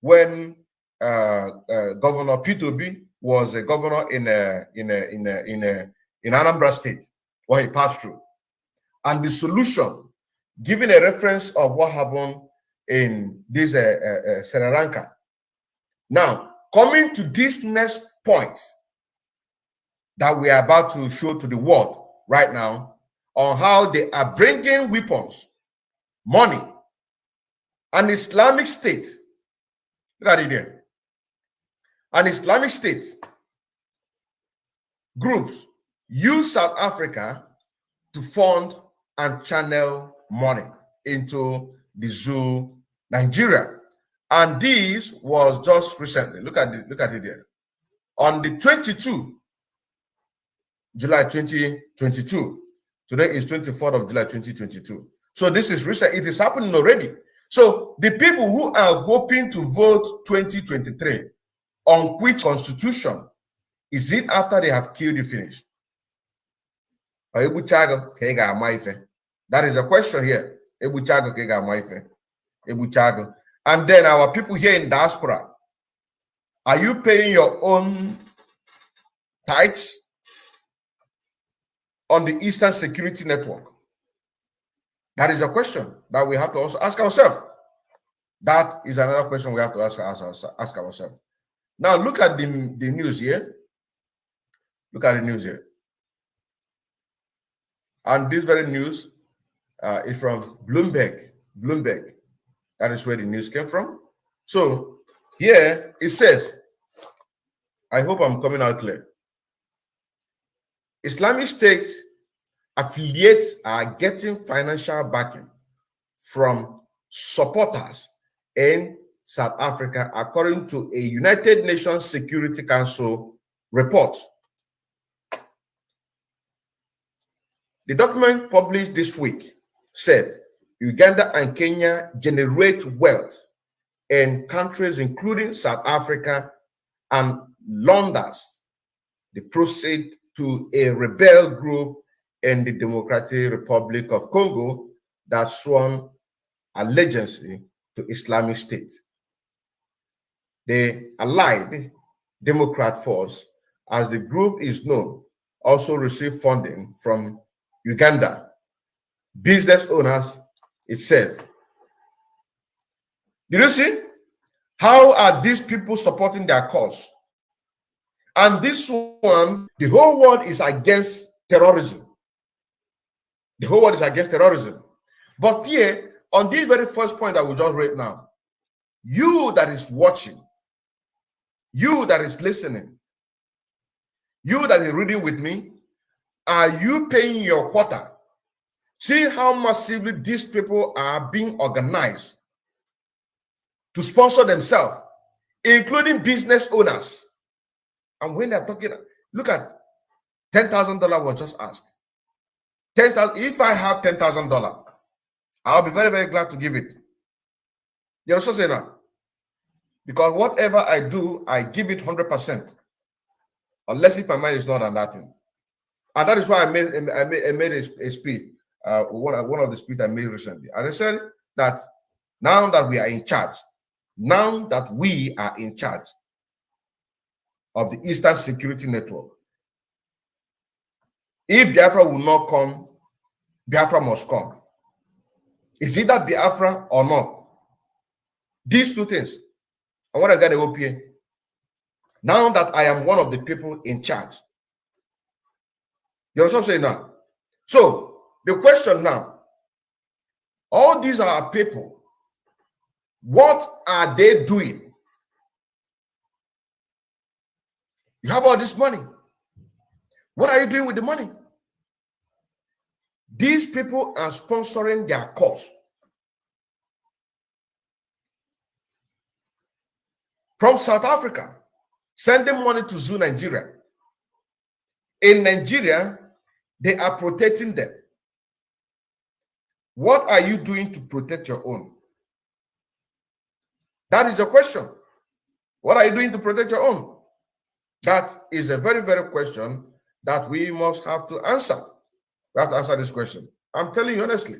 when Governor P2B was a governor in Anambra State, what he passed through, and the solution, giving a reference of what happened in this Sri Lanka. Now, coming to this next point that we are about to show to the world right now on how they are bringing weapons, money, an Islamic State. Look at it there. An Islamic State groups use South Africa to fund and channel money into the zoo, Nigeria. And this was just recently. Look at it there. On the 22 July 2022. Today is 24th of July 2022. So this is recent. It is happening already. So the people who are hoping to vote 2023 on which constitution, is it after they have killed the finish? That is the question here. And then our people here in diaspora, are you paying your own tithes on the Eastern Security Network? That is a question that we have to also ask ourselves. That is another question we have to ask ourselves. Now look at the news here. Look at the news here. And this very news is from Bloomberg. Bloomberg. That is where the news came from. So here it says, I hope I'm coming out clear. Islamic State affiliates are getting financial backing from supporters in South Africa, according to a United Nations Security Council report. The document published this week said Uganda and Kenya generate wealth in countries including South Africa and launders the proceeds to a rebel group in the Democratic Republic of Congo that sworn allegiance to Islamic State. The Allied Democrat Force, as the group is known, also received funding from Uganda. Business owners, it says. Did you see? How are these people supporting their cause? And this one, the whole world is against terrorism. The whole world is against terrorism. But here, on this very first point that we just read now, you that is watching, you that is listening, you that is reading with me, are you paying your quota? See how massively these people are being organized to sponsor themselves, including business owners. And when they're talking, look at $10,000 was just asked. 10,000. If I have $10,000, I'll be very, very glad to give it. You know what I'm saying now? Because whatever I do, I give it 100%, unless if my mind is not on that thing. And that is why I made a speech, one of the speeches I made recently. And I said that now that we are in charge, of the Eastern Security Network, if Biafra will not come, Biafra must come. Is it that Biafra or not? These two things. I want to get an OPA. Now that I am one of the people in charge. You also say now. So the question now, all these are people. What are they doing? You have all this money. What are you doing with the money? These people are sponsoring their cause. From South Africa, sending money to Zoo, Nigeria. In Nigeria, they are protecting them. What are you doing to protect your own? That is the question. What are you doing to protect your own? That is a very, very question that we must have to answer. We have to answer this question. I'm telling you honestly.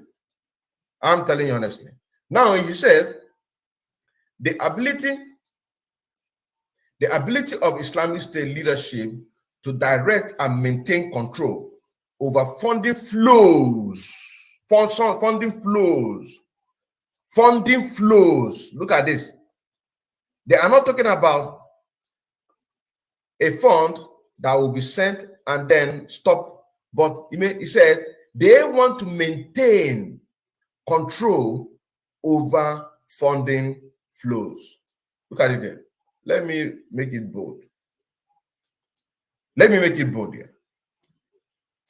I'm telling you honestly. Now, you said the ability of Islamic State leadership to direct and maintain control over funding flows funding flows. Look at this. They are not talking about a fund that will be sent and then stop. But he said they want to maintain control over funding flows. Look at it there. Let me make it bold. Let me make it bold here.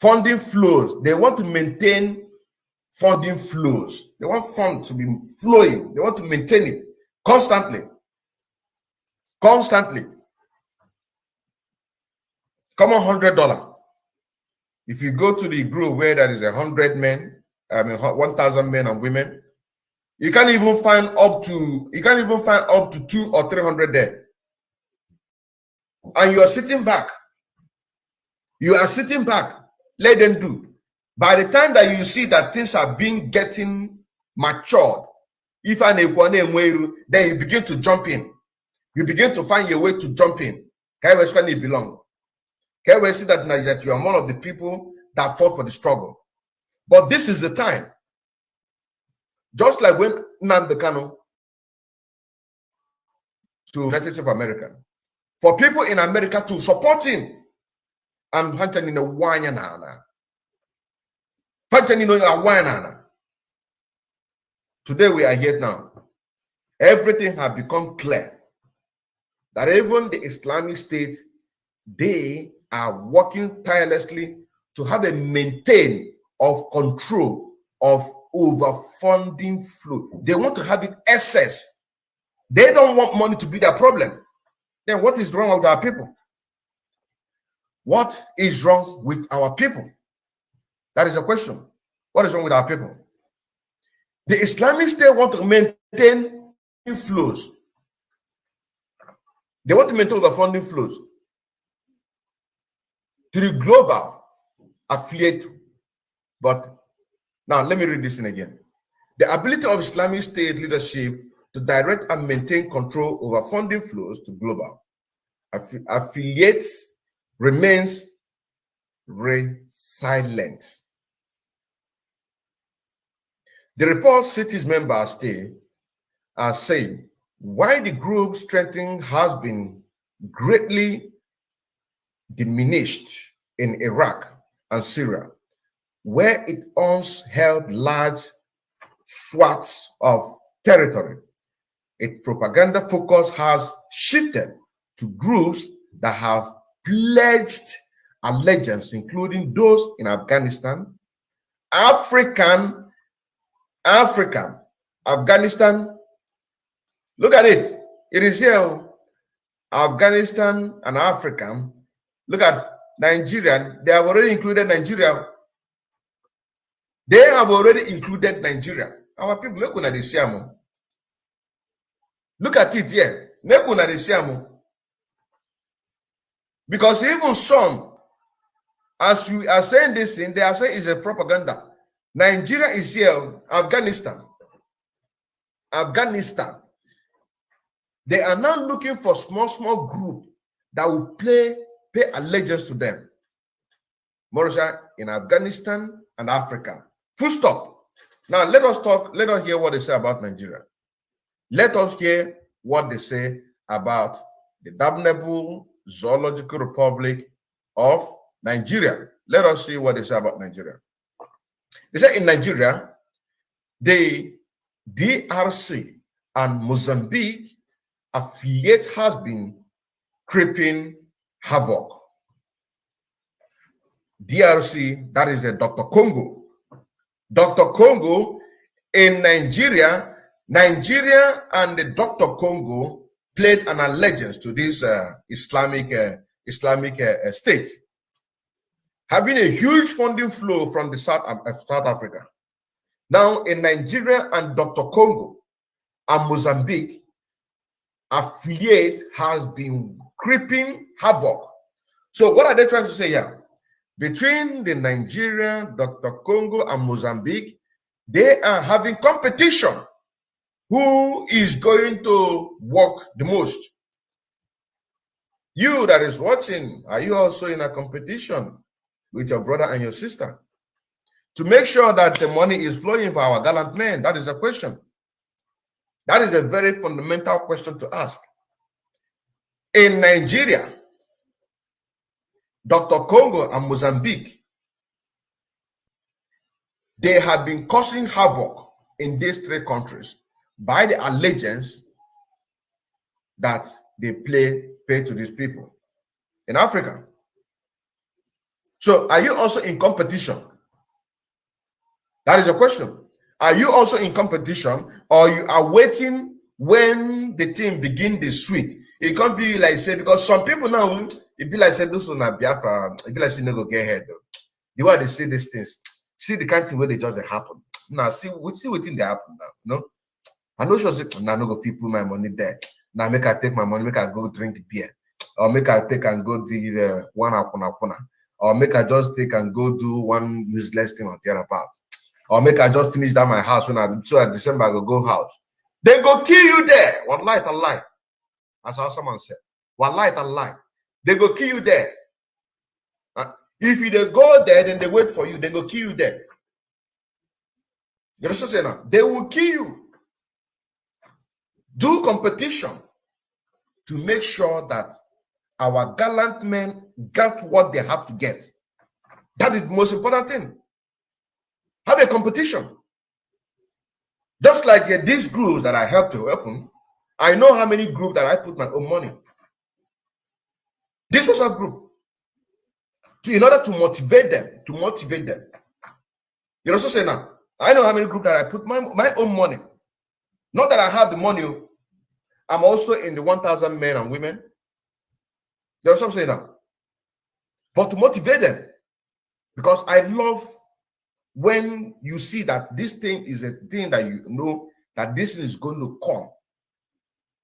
Funding flows. They want to maintain funding flows. They want funds to be flowing. They want to maintain it constantly. Constantly. Come on, $100. If you go to the group where there is 100 men, 1,000 men and women, you can't even find up to 200 or 300 there. And you are sitting back. You are sitting back. Let them do. By the time that you see that things are getting matured, if an then you begin to jump in. You begin to find your way to jump in. Where you belong. Can we see that you are one of the people that fought for the struggle? But this is the time. Just like when Nnamdi Kanu to United States of America, for people in America to support him, and hunting in a wine. Today we are here now. Everything has become clear that even the Islamic State, they are working tirelessly to have a maintain of control of overfunding flow. They want to have it excess. They don't want money to be their problem. Then what is wrong with our people? What is wrong with our people? That is the question. What is wrong with our people? The Islamic State want to maintain flows. They want to maintain the funding flows to the global affiliate. But now let me read this in again. The ability of Islamic State leadership to direct and maintain control over funding flows to global affiliates remains resilient. The report cities members are saying why the group's strengthening has been greatly diminished in Iraq and Syria, where it once held large swaths of territory. Its propaganda focus has shifted to groups that have pledged allegiance, including those in Afghanistan, Afghanistan. Look at it. It is here. Afghanistan and Africa. Look at Nigeria. They have already included Nigeria. They have already included Nigeria. Our people, look at it here. Because even some, as you are saying this thing, they are saying it's a propaganda. Nigeria is here, Afghanistan. They are now looking for small group that will pay allegiance to them. Morrisha in Afghanistan and Africa. Full stop. Now let us hear what they say about Nigeria. Let us hear what they say about the damnable Zoological Republic of Nigeria. Let us see what they say about Nigeria. They say in Nigeria, the DRC and Mozambique affiliate has been creeping havoc. DRC, that is the Dr. Congo. Dr. Congo in Nigeria and the Dr. Congo played an allegiance to this Islamic state, having a huge funding flow from the South Africa. Now in Nigeria and Dr. Congo and Mozambique, affiliate has been creeping havoc. So what are they trying to say here? Between the Nigeria, Dr. Congo, and Mozambique, they are having competition. Who is going to work the most? You that is watching, are you also in a competition with your brother and your sister to make sure that the money is flowing for our gallant men? That is the question. That is a very fundamental question to ask. In Nigeria, Dr. Congo and Mozambique, they have been causing havoc in these three countries by the allegiance that they pay to these people in Africa. So are you also in competition? That is a question. Are you also in competition, or you are waiting when the team begin the sweet? It can't be like say, because some people now, it be like say this one at Biafra, it be like say no go get ahead. The way they say these things, see the kind of thing where they just happen. Now see what thing they happen now. No, I know sure say now no go fit put my money there. Now make I take my money, make I go drink beer, or make I take and go do one apuna, or make I just take and go do one useless thing or thereabouts. Or make I just finish that my house so at December I go house. They go kill you there. One light and lie. That's how someone said. One light and lie. They go kill you there. If you they go there, then they wait for you. They go kill you there. You understand now? They will kill you. Do competition to make sure that our gallant men get what they have to get. That is the most important thing. Have a competition. Just like these groups that I helped to open, I know how many groups that I put my own money. This was a group. In order to motivate them, You know what I'm saying now? I know how many groups that I put my own money. Not that I have the money. I'm also in the 1,000 men and women. You know what I'm saying now? But to motivate them. Because I love when you see that this thing is a thing that you know that this is going to come.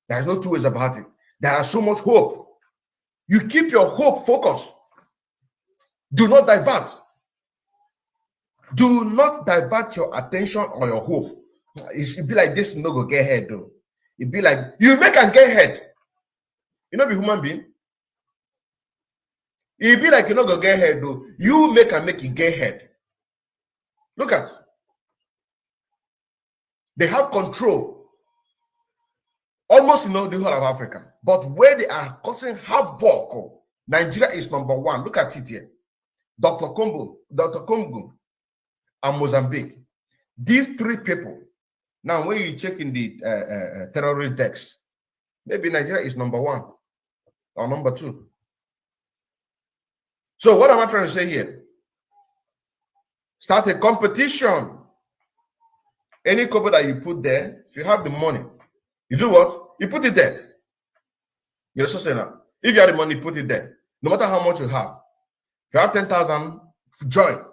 There's no two ways about it. There is so much hope. You keep your hope focused. Do not divert. Do not divert your attention or your hope. It be like this, no go get ahead though. It be like you make and get ahead. You know, be human being. It be like you not go get ahead though. You make and make it get ahead. Look at. They have control almost in the whole of Africa. But where they are causing havoc, Nigeria is number one. Look at it here. Dr. Congo, and Mozambique. These three people. Now, when you check in the terrorist decks, maybe Nigeria is number one or number two. So what am I trying to say here? Start a competition. Any couple that you put there, if you have the money, you do what? You put it there. You're just saying that. If you have the money, put it there. No matter how much you have. If you have 10,000, join.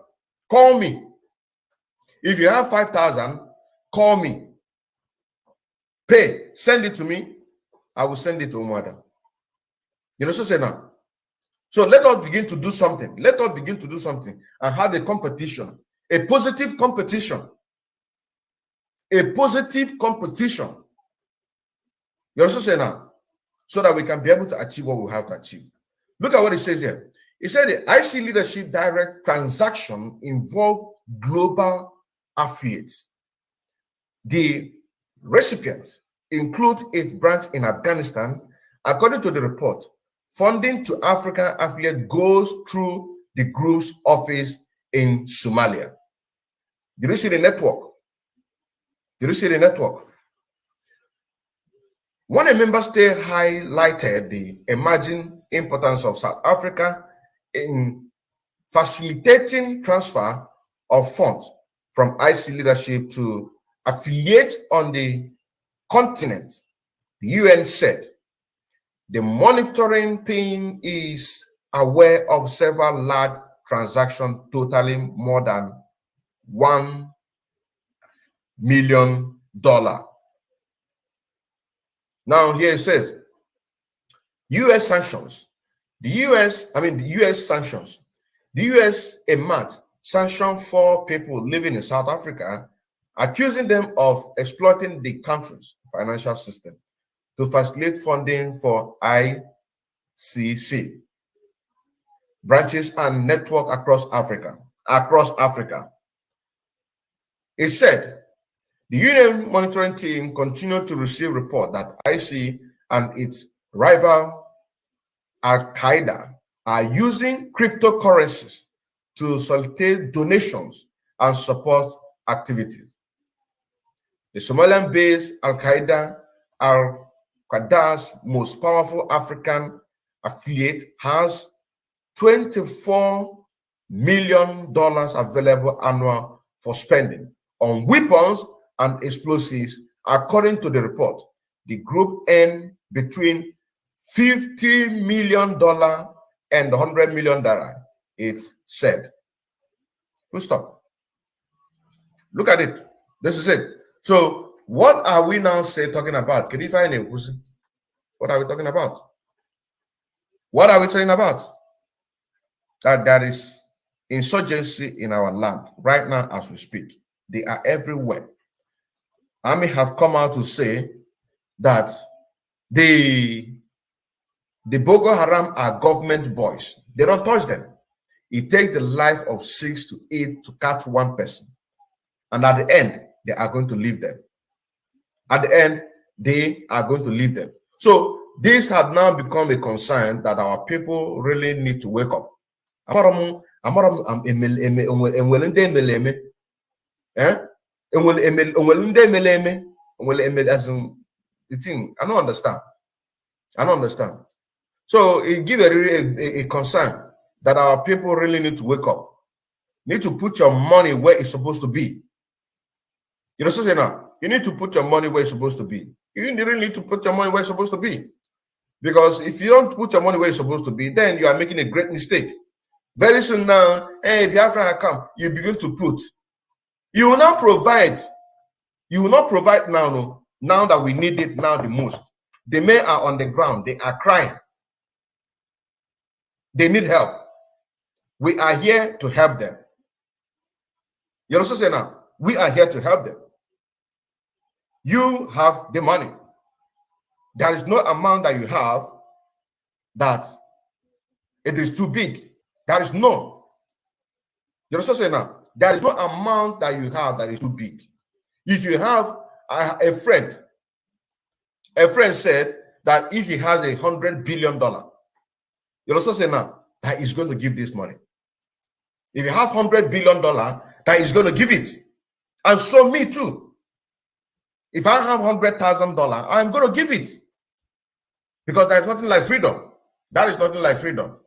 Call me. If you have 5,000, call me. Pay. Send it to me. I will send it to Umwada. You know what I'm saying now? So let us begin to do something. Let us begin to do something and have a competition. A positive competition. A positive competition. You know what I'm saying now? So that we can be able to achieve what we have to achieve. Look at what it says here. It said the IC leadership direct transaction involve global affiliates. The recipients include 8 branches in Afghanistan. According to the report, funding to African affiliate goes through the group's office in Somalia. Did you see the network? Did you see the network? When a member state highlighted the emerging importance of South Africa in facilitating transfer of funds from IC leadership to affiliate on the continent, the UN said the monitoring team is aware of several large transactions totaling more than $1 million. Now here it says US sanctions. The US sanctions. The US in March sanctioned 4 people living in South Africa, accusing them of exploiting the country's financial system to facilitate funding for ICC branches and network across Africa. It said The UN monitoring team continued to receive reports that IC and its rival Al-Qaeda are using cryptocurrencies to solicit donations and support activities. The Somalian-based Al-Qaeda's most powerful African affiliate has $24 million available annual for spending on weapons and explosives. According to the report, the group earned between $50 million and $100 million, it said. Full stop. Look at it. This is it. So what are we now talking about? Can you find it? What are we talking about? What are we talking about? That there is insurgency in our land right now as we speak. They are everywhere. Army have come out to say that the Boko Haram are government boys. They don't touch them. It takes the life of 6 to 8 to catch one person. And at the end, they are going to leave them. At the end, they are going to leave them. So this has now become a concern that our people really need to wake up. I don't understand. I don't understand. So it gives a concern that our people really need to wake up. Need to put your money where it's supposed to be. You know, so say now, you need to put your money where it's supposed to be. You really need to put your money where it's supposed to be. Because if you don't put your money where it's supposed to be, then you are making a great mistake. Very soon now, hey, Biafra come, you begin to put. You will not provide. You will not provide now, no, now that we need it now the most. The men are on the ground. They are crying. They need help. We are here to help them. You also say now, we are here to help them. You have the money. There is no amount that you have that it is too big. There is no. You also say now, there is no amount that you have that is too big. If you have a friend said that if he has $100 billion, you also say now that he's going to give this money. If you have $100 billion, that he's going to give it. And so me too. If I have $100,000, I'm going to give it. Because there's nothing like freedom. That is nothing like freedom.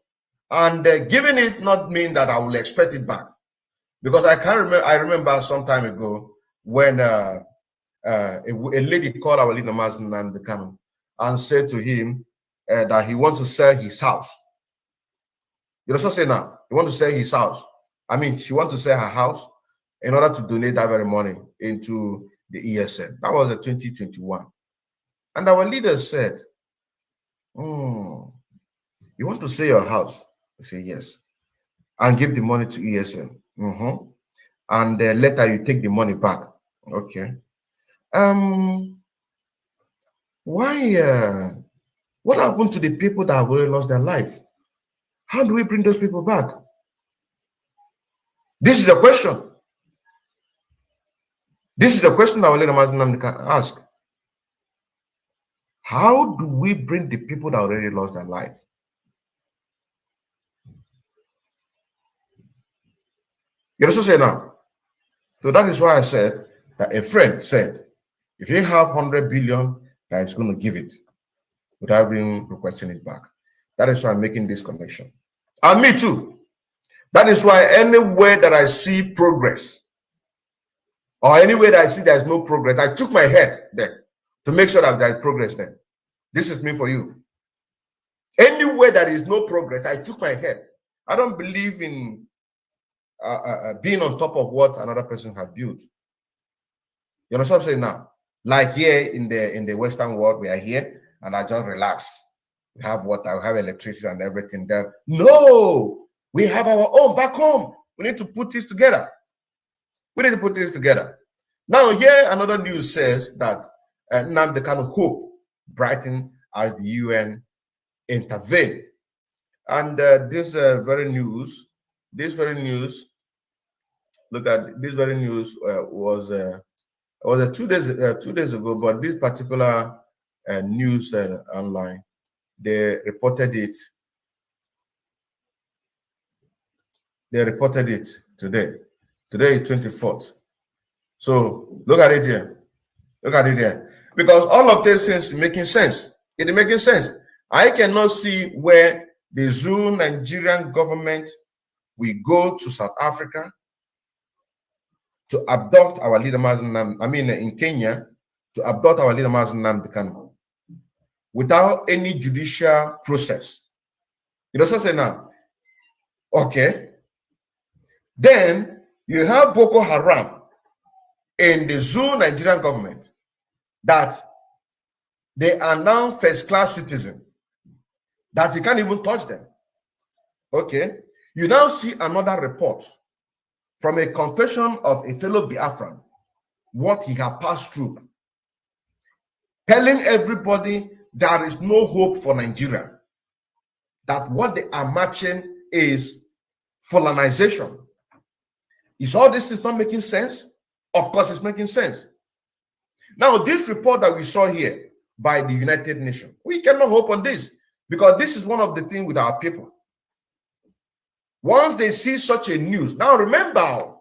And giving it not mean that I will expect it back. Because I remember some time ago when a lady called our leader Mazen and the Canon and said to him that he wants to sell his house. You also say now, he wants to sell his house. I mean, she wants to sell her house in order to donate that very money into the ESN. That was in 2021. And our leader said, you want to sell your house? I say, yes. And give the money to ESN. And later you take the money back. Okay. Why? What happened to the people that have already lost their lives? How do we bring those people back? This is the question. This is the question that our leader Mazen can ask. How do we bring the people that already lost their lives? You also say now. So that is why I said that a friend said, if you have 100 billion, that is going to give it without even requesting it back. That is why I'm making this connection. And me too. That is why anywhere that I see progress, or anywhere that I see there's no progress, I took my head there to make sure that there's progress there. This is me for you. Anywhere that is no progress, I took my head. I don't believe in being on top of what another person had built. You know what I'm saying now? Like here in the Western world, we are here and I just relax. We have water, we have electricity and everything there. No, we have our own back home. We need to put this together. We need to put this together. Now here another news says that now the kind of hope brighten as the UN intervene. And this very news, look at this very news was It was 2 days ago, but this particular news online, they reported it. They reported it today. Today is 24th. So look at it here. Look at it here. Because all of these things making sense. It is making sense. I cannot see where the Zoo Nigerian government will go to South Africa to abduct our leader, in Kenya, to abduct our leader, Nnamdi, without any judicial process. You know what I'm saying now? Okay. Then you have Boko Haram in the Zoo Nigerian government that they are now first-class citizens, that you can't even touch them. Okay. You now see another report from a confession of a fellow Biafran, what he had passed through, telling everybody there is no hope for Nigeria, that what they are marching is Fulanization. Is all this is not making sense? Of course, it's making sense. Now, this report that we saw here by the United Nations, we cannot hope on this because this is one of the things with our people. Once they see such a news, now remember,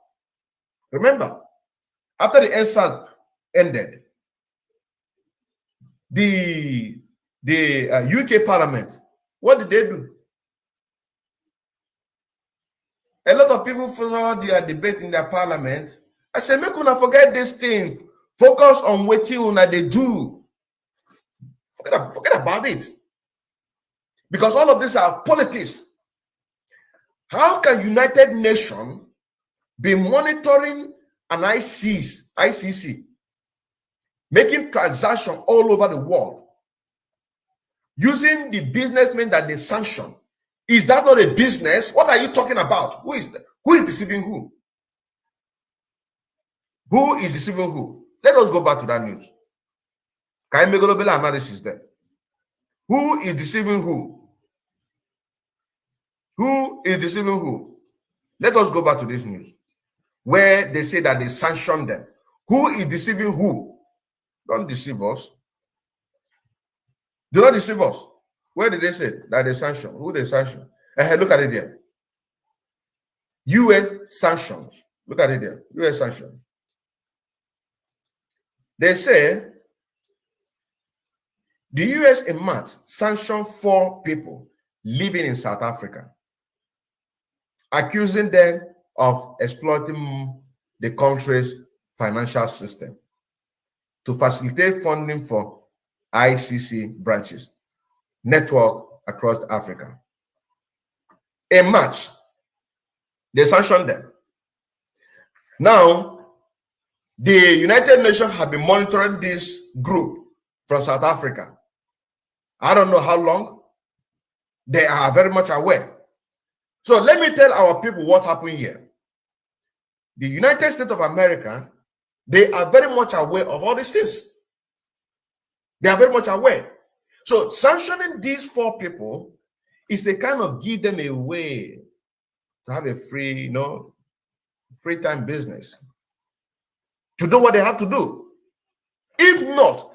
after the NSAS ended, the UK Parliament, what did they do? A lot of people follow their debate in their parliament. I say, make una forget this thing. Focus on what una they do. Forget about it. Because all of these are politics. How can United Nations be monitoring an ICC, making transactions all over the world, using the businessmen that they sanction? Is that not a business? What are you talking about? Who is deceiving who? Who is deceiving who? Let us go back to that news. Can I make a global analysis there? Who is deceiving who? Who is deceiving who? Let us go back to this news where they say that they sanctioned them. Who is deceiving who? Don't deceive us. Do not deceive us. Where did they say that they sanction? Who they sanction? Look at it there. U.S. sanctions. Look at it there. U.S. sanctions. They say the U.S. in March sanctioned 4 people living in South Africa, accusing them of exploiting the country's financial system to facilitate funding for ICC branches network across Africa. In March, they sanctioned them. Now, the United Nations have been monitoring this group from South Africa. I don't know how long. They are very much aware. So let me tell our people what happened here. The United States of America, they are very much aware of all these things. They are very much aware. So sanctioning these 4 people is to kind of give them a way to have a free, free time business, to do what they have to do. If not,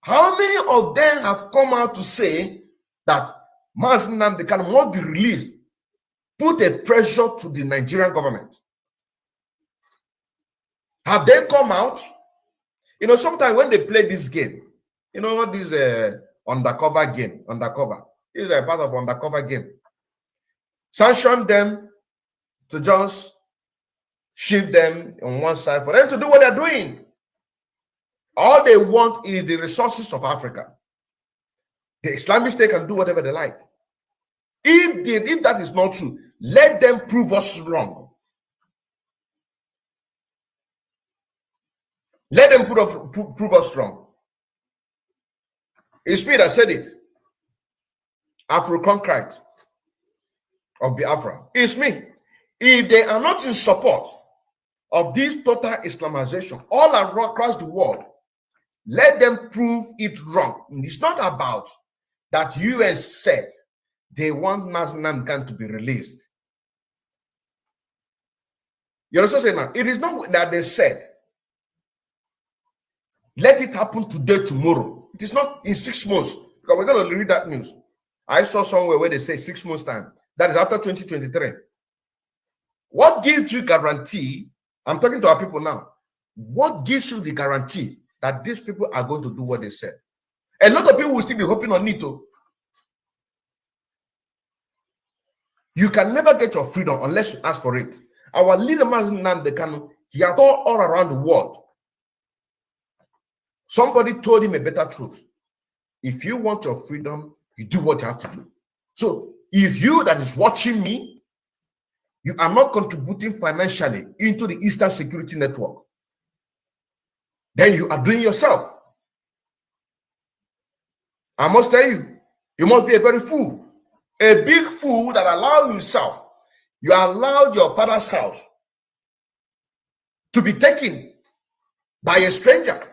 how many of them have come out to say that Nnamdi Kanu must be released, put a pressure to the Nigerian government? Have they come out? Sometimes when they play this game, this undercover game, this is a part of undercover game. Sanction them to just shift them on one side for them to do what they're doing. All they want is the resources of Africa. The Islamic State can do whatever they like. If that is not true, let them prove us wrong. Let them prove us wrong. It's me that said it. Afro-concrete of Biafra. It's me. If they are not in support of this total Islamization all across the world, let them prove it wrong. It's not about that US said they want Nnamdi Kanu to be released. You understand now? It is not that they said. let it happen today, tomorrow. It is not in 6 months, because we're going to read that news. I saw somewhere where they say 6 months time. That is after 2023. What gives you guarantee? I'm talking to our people now. What gives you the guarantee that these people are going to do what they said? A lot of people will still be hoping on it. Too. You can never get your freedom unless you ask for it. Our leader, Nnamdi Kanu, he has all around the world. Somebody told him a better truth. If you want your freedom, you do what you have to do. So if you that is watching me, you are not contributing financially into the Eastern Security Network, then you are doing yourself. I must tell you, you must be a very fool. A big fool that allowed himself. You allowed your father's house to be taken by a stranger.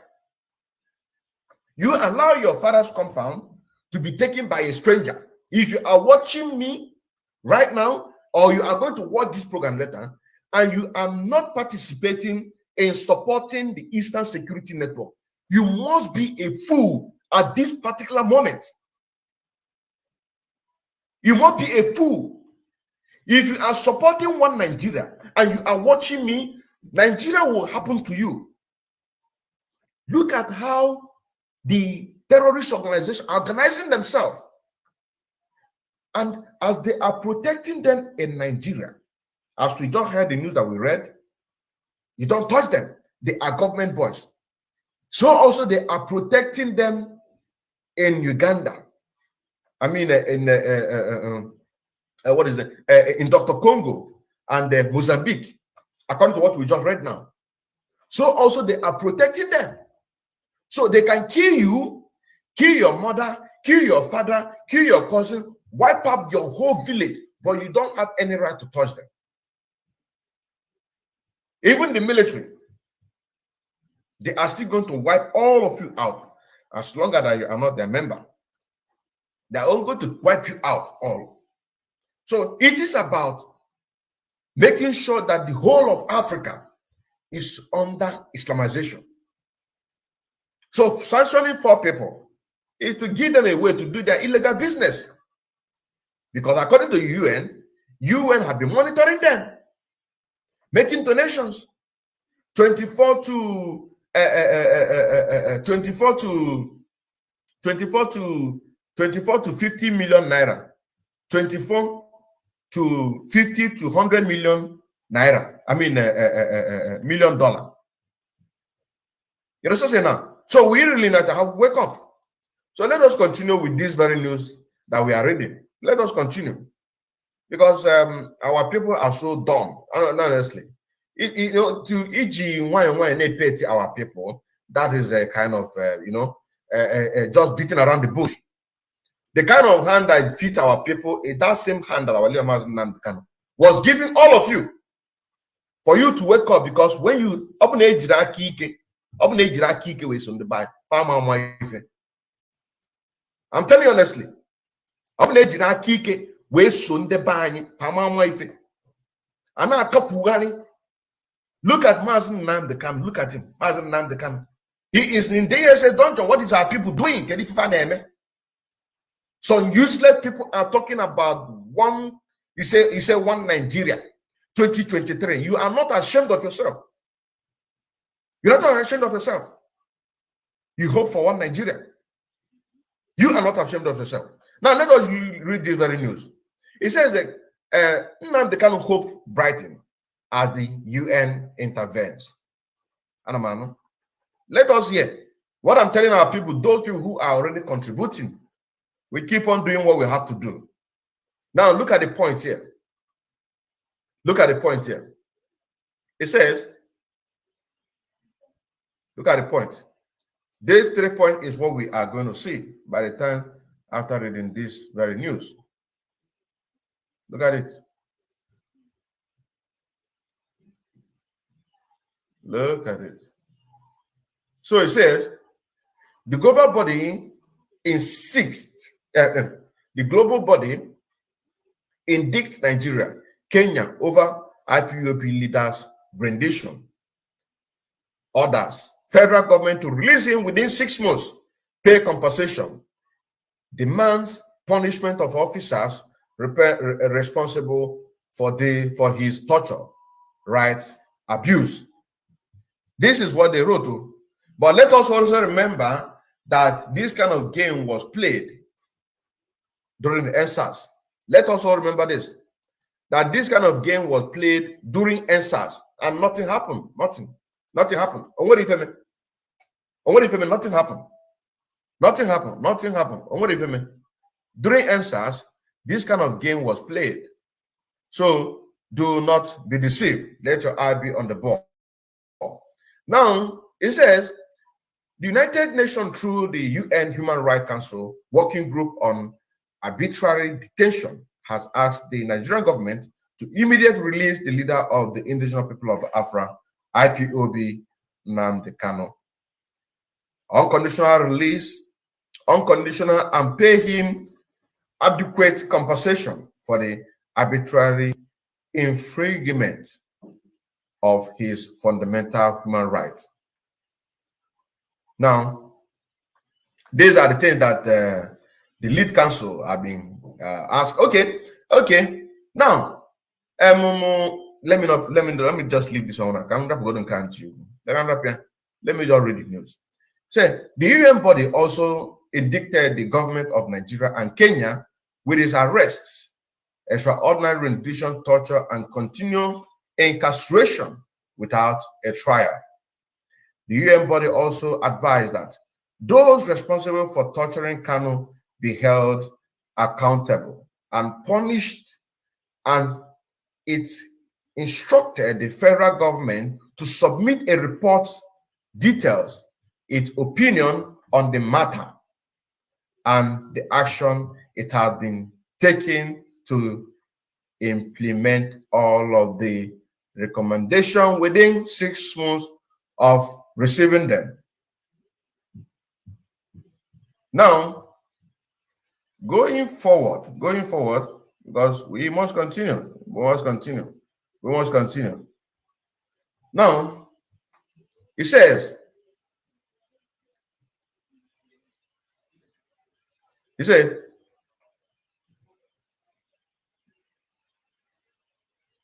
You allow your father's compound to be taken by a stranger. If you are watching me right now, or you are going to watch this program later, and you are not participating in supporting the Eastern Security Network, you must be a fool at this particular moment. You must be a fool. If you are supporting one Nigeria and you are watching me, Nigeria will happen to you. Look at how the terrorist organizations are organizing themselves. And as they are protecting them in Nigeria, as we just heard the news that we read, you don't touch them. They are government boys. So also they are protecting them in Uganda. I mean, what is it? In Dr. Congo and Mozambique, according to what we just read now. So also they are protecting them. So they can kill you, kill your mother, kill your father, kill your cousin, wipe up your whole village, but you don't have any right to touch them. Even the military, they are still going to wipe all of you out as long as you are not their member. They are all going to wipe you out all. So it is about making sure that the whole of Africa is under Islamization. So sanctioning 4 people is to give them a way to do their illegal business. Because according to the UN have been monitoring them, making donations 24 to 50 million naira, 24 to 50 to 100 million naira. I mean, $1 million. You know what I'm saying now? So we really need to have wake up. So let us continue with this very news that we are reading. Let us continue, because our people are so dumb. Honestly, you know, to EG our people, that is a kind of just beating around the bush. The kind of hand that feeds our people is that same hand that our leader was giving all of you for you to wake up, because when you open age I'm telling you honestly. Look at Mazen Nnamdi Kanu. Look at him. Mazen Nnamdi Kanu. He is in the dungeon. What is our people doing? Some useless people are talking about one. You say one Nigeria, 2023. You are not ashamed of yourself. You're not ashamed of yourself. You hope for one Nigeria. You are not ashamed of yourself. Now let us read this very news. It says that Nnamdi Kanu hope brighten as the UN intervenes. And let us hear what I'm telling our people, those people who are already contributing. We keep on doing what we have to do. Now look at the point here. Look at the point here. It says, look at the point. This 3 point is what we are going to see by the time after reading this very news. Look at it. Look at it. So it says, the global body insists, the global body indicts Nigeria, Kenya over IPOP leaders' rendition orders federal government to release him within 6 months, pay compensation, demands punishment of officers responsible for his torture, rights abuse. This is what they wrote. But let us also remember that this kind of game was played during the NSAS. Let us all remember this, that this kind of game was played during NSAS and nothing happened. Nothing happened. Nothing happened. Nothing happened. During NSAS, this kind of game was played. So do not be deceived. Let your eye be on the ball. Now, it says, the United Nations through the UN Human Rights Council Working Group on Arbitrary Detention has asked the Nigerian government to immediately release the leader of the indigenous people of Biafra, IPOB, Nnamdi Kanu. Unconditional release, unconditional, and pay him adequate compensation for the arbitrary infringement of his fundamental human rights. Now, these are the things that the lead council have been asked. Okay. Now, let me just leave this one. Let me just read the news. So, the UN body also indicted the government of Nigeria and Kenya with his arrests, extraordinary rendition, torture, and continual incarceration without a trial. The UN body also advised that those responsible for torturing Kanu be held accountable and punished, and it instructed the federal government to submit a report details its opinion on the matter and the action it has been taken to implement all of the recommendations within 6 months of receiving them. Now, going forward, because we must continue. Now, it says,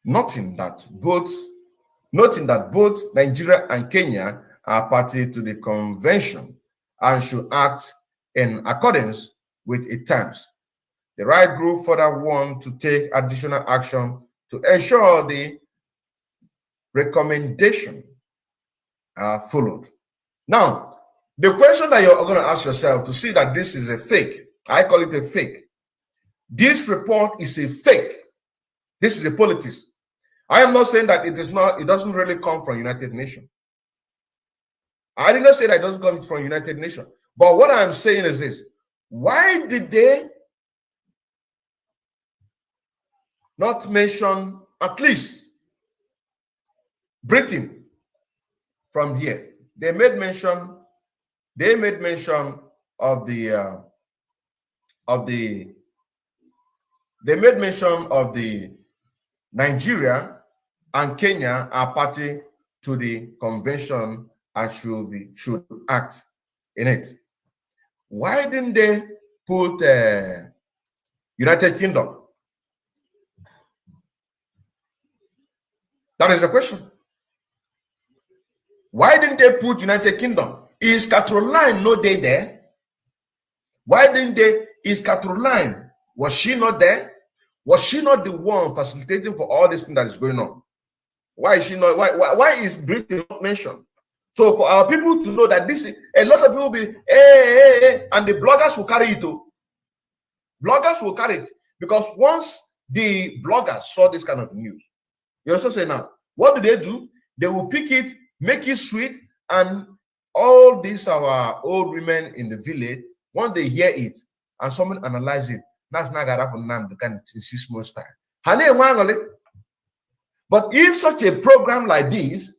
noting that both Nigeria and Kenya are party to the convention and should act in accordance with its terms. The right group further want to take additional action to ensure the recommendation are followed. Now, the question that you're going to ask yourself to see that this is a fake, I call it a fake. This report is a fake. This is a politics. I am not saying that it is not, it doesn't really come from United Nations. I did not say that it doesn't come from United Nations. But what I'm saying is this: why did they not mention at least Britain from here? They made mention of the Nigeria and Kenya are party to the convention and should act in it. Why didn't they put United Kingdom? That is the question. Why didn't they put United Kingdom? Is Caroline no day there? Why didn't they? Is Caroline, was she not there? Was she not the one facilitating for all this thing that is going on? Why is she not? Why is Britain not mentioned? So for our people to know that this is, a lot of people will be, and the bloggers will carry it too. Bloggers will carry it, because once the bloggers saw this kind of news, you also say now, what do? They will pick it, make it sweet, and all these our old women in the village, once they hear it and someone analyze it, that's not gonna happen now in 6 months' time. But if such a program like this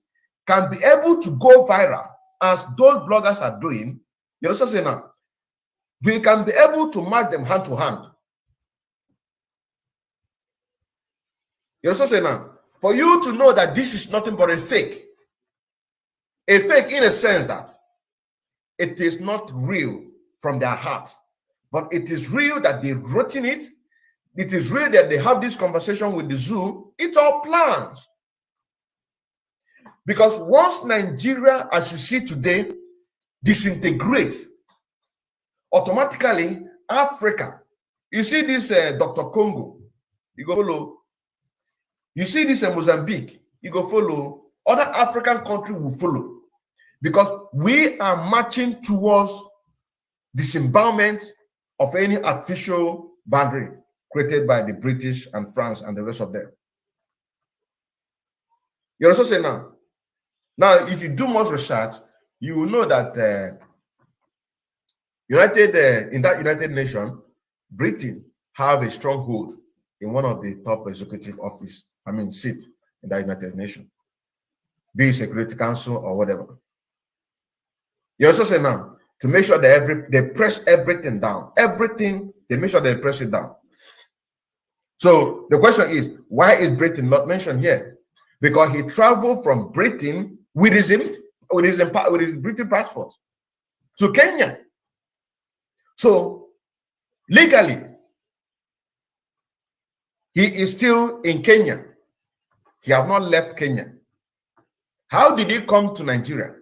can be able to go viral, as those bloggers are doing, you also say now, we can be able to match them hand to hand. You also say now, for you to know that this is nothing but a fake, A fake in a sense that it is not real from their hearts, but it is real that they've written it. It is real that they have this conversation with the zoo. It's all plans. Because once Nigeria, as you see today, disintegrates, automatically Africa, you see this Dr. Congo, you go follow. You see this Mozambique, you go follow. Other African countries will follow. Because we are marching towards disembowelment of any artificial boundary created by the British and France and the rest of them. You also say now, if you do much research, you will know that in that United Nations, Britain have a stronghold in one of the top executive office, seat in the United Nations, be it Security Council or whatever. You also say now, to make sure that they press everything down. Everything, they make sure they press it down. So the question is, why is Britain not mentioned here? Because he traveled from Britain with his British passport to Kenya. So legally, he is still in Kenya. He has not left Kenya. How did he come to Nigeria?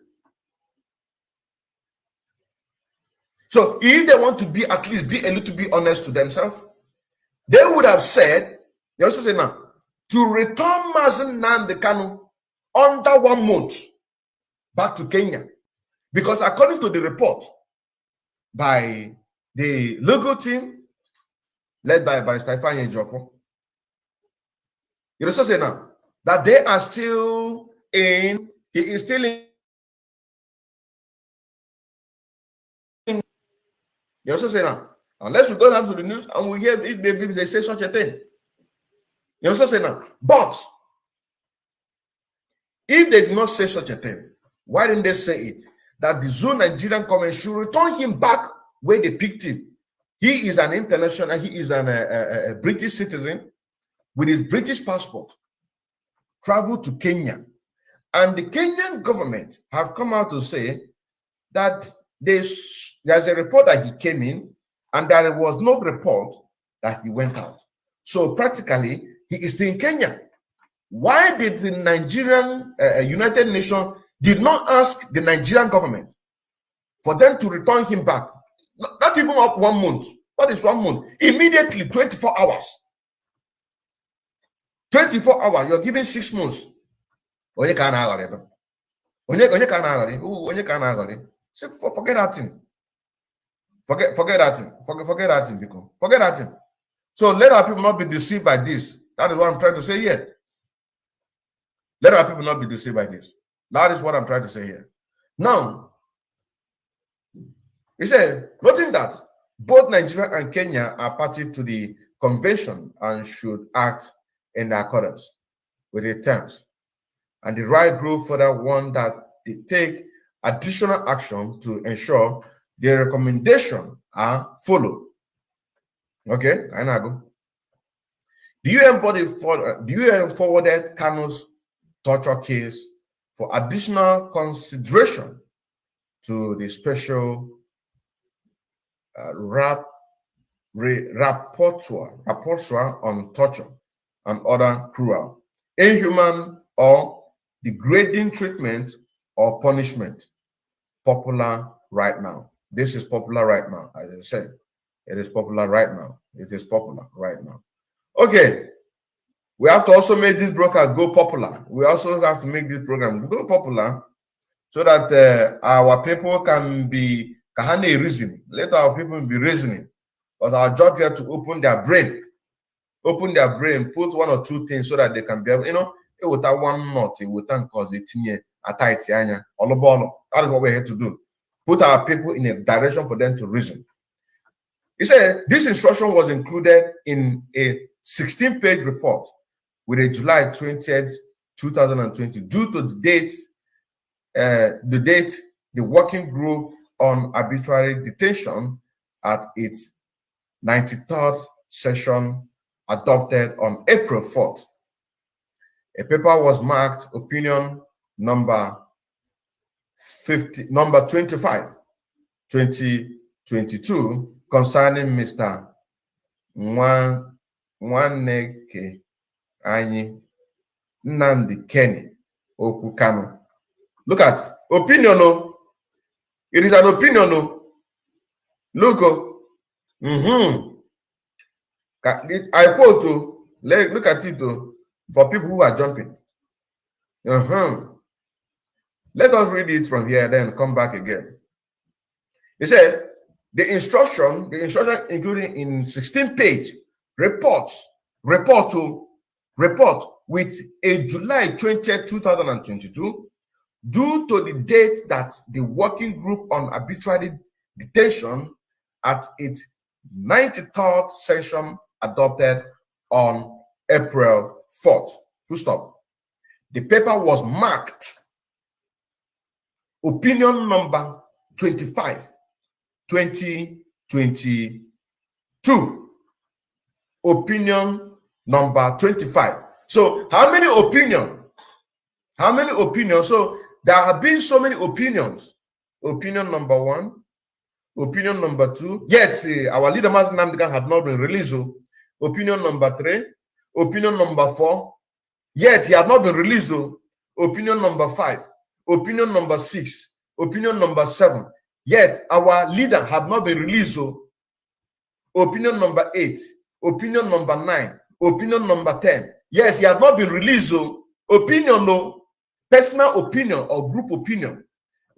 So if they want to be at least be a little bit honest to themselves, they would have said, they also say now, to return Mazen Nnamdi Kanu under 1 month back to Kenya. Because according to the report by the legal team led by Barrister Ifeanyi Ejiofor, you also say now that they are still in, he is still in. You also say now, unless we go down to the news and we hear if they say such a thing. You also say now, but if they did not say such a thing, why didn't they say it? That the Zoo Nigerian government should return him back where they picked him. He is an international, he is a British citizen with his British passport, traveled to Kenya. And the Kenyan government have come out to say that there's a report that he came in and there was no report that he went out. So practically, he is still in Kenya. Why did the Nigerian United Nations did not ask the Nigerian government for them to return him back? Not even up 1 month. What is 1 month? Immediately, 24 hours. 24 hours, you're giving 6 months. Forget that thing. Forget that thing. Forget that thing, because forget that thing. So let our people not be deceived by this. That is what I'm trying to say here. Let our people not be deceived by this. That is what I'm trying to say here. Now, he said, noting that both Nigeria and Kenya are party to the convention and should act in accordance with the terms. And the right group further warned that they take additional action to ensure the recommendation are followed. Okay, I now go. The UN forwarded Kanu's torture case for additional consideration to the special rapporteur on torture and other cruel, inhuman, or degrading treatment or punishment. Popular right now. This is popular right now, as I said. It is popular right now. It is popular right now. Okay. We have to also make this broker go popular. We also have to make this program go popular so that our people can be reason. Let our people be reasoning. But our job here to open their brain, put 1 or 2 things so that they can be able, it without one knot, it without cause it that is what we're here to do. Put our people in a direction for them to reason. He said this instruction was included in a 16-page report with a July 20th, 2020, due to the date the working group on arbitrary detention at its 93rd session adopted on April 4th. A paper was marked opinion number number 25, 2022, concerning Mr. Nwaneke Anyi Nnamdi Kenny Okukano. Look at opinion. Oh. It is an opinion. Oh. Look. Oh. I quote to look at it for people who are jumping. Let us read it from here, then come back again. He said the instruction including in 16-page report with a July 20th, 2022, due to the date that the working group on arbitrary detention at its 93rd session adopted on April 4th. Full stop. The paper was marked opinion number 25, 2022. Opinion number 25. So how many opinions? How many opinions? So there have been so many opinions. Opinion number 1, opinion number 2. Yet our leader Master Nnamdi had not been released. Opinion number 3, opinion number 4. Yet he has not been released. Opinion number 5, opinion number 6, opinion number 7. Yet our leader had not been released. Opinion number 8, opinion number 9, opinion number 10. Yes, he has not been released. Opinion, no, personal opinion or group opinion.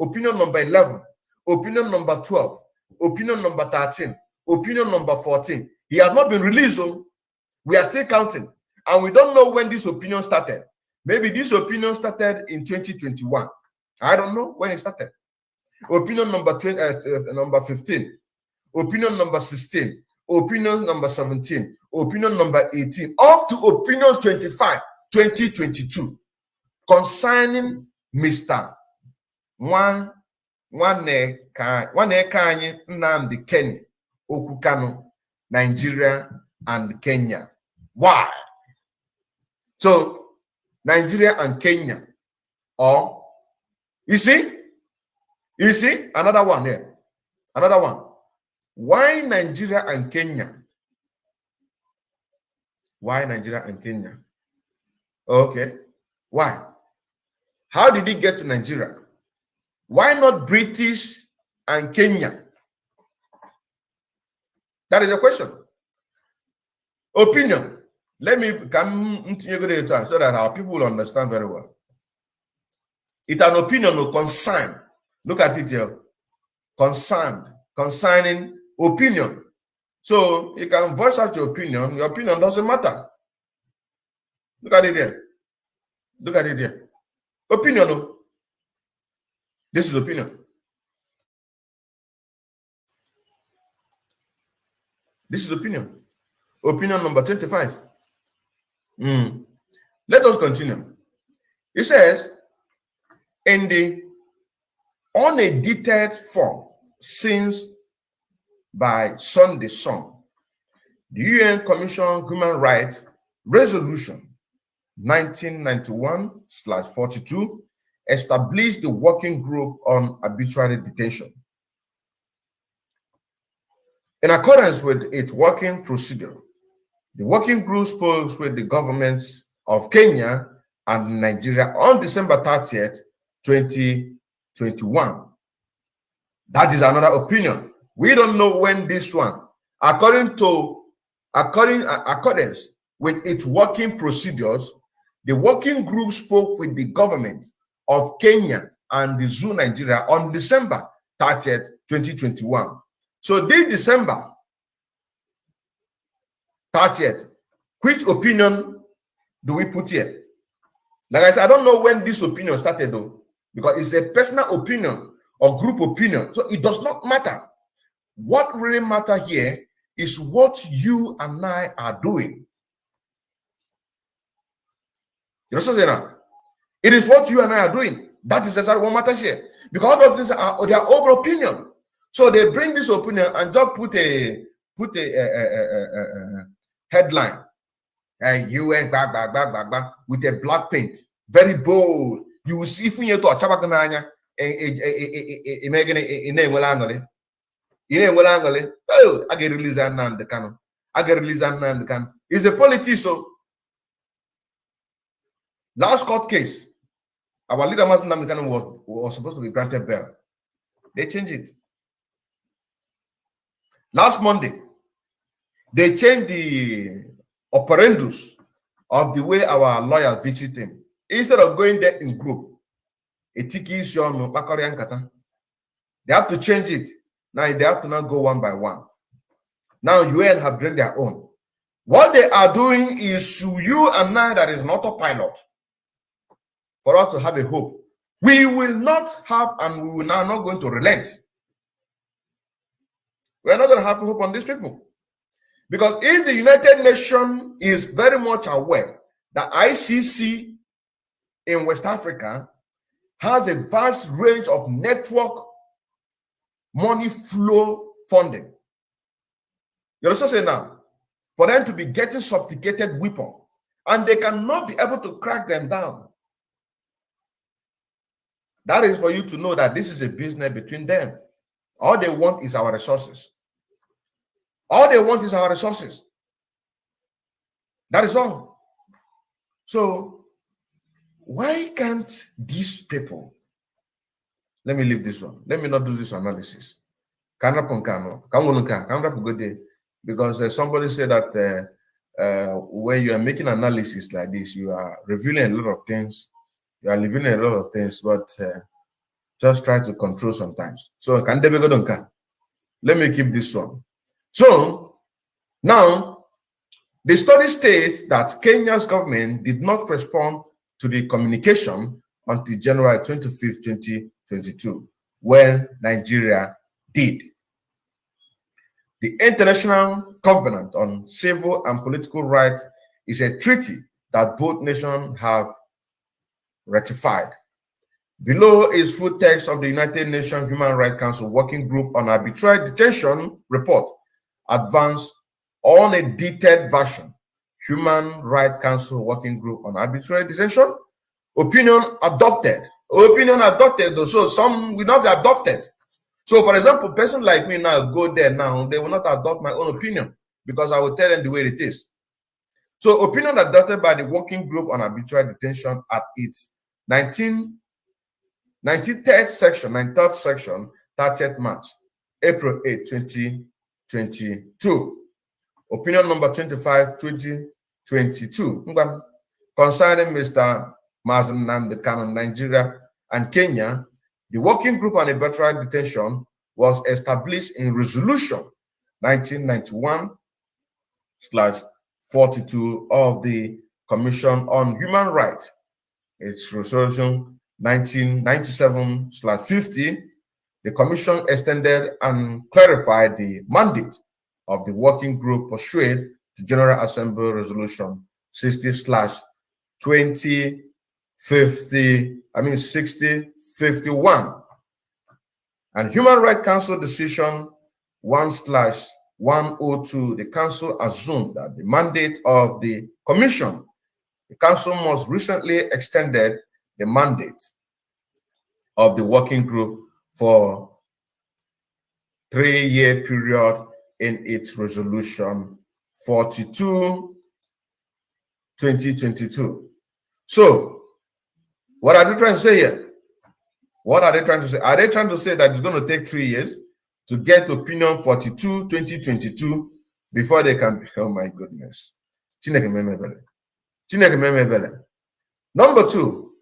Opinion number 11, opinion number 12, opinion number 13, opinion number 14. He has not been released. We are still counting, and we don't know when this opinion started. Maybe this opinion started in 2021. I don't know when it started. Opinion number 15, opinion number 16, opinion number 17, opinion number 18, up to opinion 25, 2022, concerning Mr. Nwaneke Anyi Nnamdi Kenny Okukano, Nigeria and Kenya. Why? So Nigeria and Kenya, or you see another one here, another one. Why Nigeria and Kenya? Why Nigeria and Kenya? Okay, why? How did he get to Nigeria? Why not British and Kenya? That is the question. Opinion. Let me come into so that our people will understand very well. It's an opinion or concern. Look at it here. Concerning opinion. So you can voice out your opinion. Your opinion doesn't matter. Look at it there. Look at it there. Opinion. This is opinion. This is opinion. Opinion number 25. Let us continue. It says, in the unedited form since by Sunday Sun, the UN Commission Human Rights Resolution 1991/42 established the working group on arbitrary detention. In accordance with its working procedure, the working group spoke with the governments of Kenya and Nigeria on December 30th, 2021. That is another opinion. We don't know when this one, accordance with its working procedures, the working group spoke with the government of Kenya and the zoo Nigeria on December 30th, 2021. So this December 30th, which opinion do we put here? Like I said, I don't know when this opinion started though, because it's a personal opinion or group opinion. So it does not matter. What really matters here is what you and I are doing. You know what I'm saying? It is what you and I are doing. That is exactly what matters here. Because all of these are their own opinion. So they bring this opinion and just put a headline. UN with a black paint. Very bold. You will see if you to Oh, I get released and the canon. I get released and the canon. He's a politician. So last court case, our leader was supposed to be granted bail. They changed it. Last Monday, they changed the operandus of the way our lawyers visit him. Instead of going there in group, they have to change it. Now they have to now go one by one. Now UN have bring their own. What they are doing is to you and I that is an autopilot for us to have a hope. We will not have, and we will now not going to relent. We are not going to have hope on these people. Because if the United Nations is very much aware that ICC in West Africa has a vast range of network money flow funding. You understand saying now? For them to be getting sophisticated weapon, and they cannot be able to crack them down. That is for you to know that this is a business between them. All they want is our resources. All they want is our resources. That is all. So, why can't these people, let me leave this one. Let me not do this analysis. Because somebody said that when you are making analysis like this, you are revealing a lot of things. You are revealing a lot of things, but just try to control sometimes. So, let me keep this one. So, now, the study states that Kenya's government did not respond to the communication until January 25th, 2022, when Nigeria did. The International Covenant on Civil and Political Rights is a treaty that both nations have ratified. Below is full text of the United Nations Human Rights Council Working Group on Arbitrary Detention report, advanced on a detailed version. Human Rights Council Working Group on Arbitrary Detention, opinion adopted. Opinion adopted, so some will not be adopted. So, for example, a person like me now go there now, they will not adopt my own opinion because I will tell them the way it is. So, opinion adopted by the Working Group on Arbitrary Detention at its 93rd section, 30th March, April 8, 2022. Opinion number 25, 2022, concerning Mr. Mazen Nnamdi Kanu, Nigeria and Kenya. The Working Group on Arbitrary Detention was established in Resolution 1991/42 of the Commission on Human Rights. It's Resolution 1997/50. The Commission extended and clarified the mandate of the Working Group pursuant to General Assembly Resolution 60/51 and Human Rights Council Decision 1/102. The Council assumed that the mandate of the Commission, the Council most recently extended the mandate of the Working Group for 3-year period in its Resolution 42/2022. So, what are they trying to say here? What are they trying to say? Are they trying to say that it's going to take 3 years to get opinion 42/2022 before they can? Oh my goodness. Number two,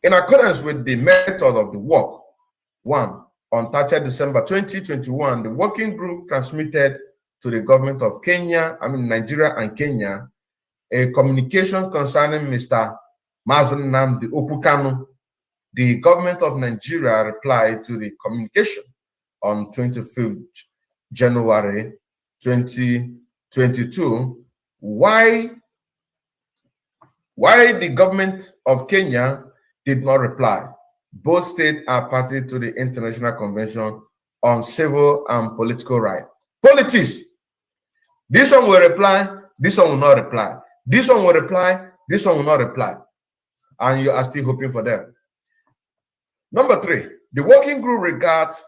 in accordance with the method of the work, one, on 30th December 2021, the Working Group transmitted to the government of Nigeria and Kenya, a communication concerning Mr. Mazen Nnamdi Kanu. The government of Nigeria replied to the communication on 25th January 2022. Why the government of Kenya did not reply? Both states are party to the International Convention on Civil and Political Rights. Politics. This one will reply, this one will not reply. This one will reply, this one will not reply. And you are still hoping for them. Number 3, the working group regards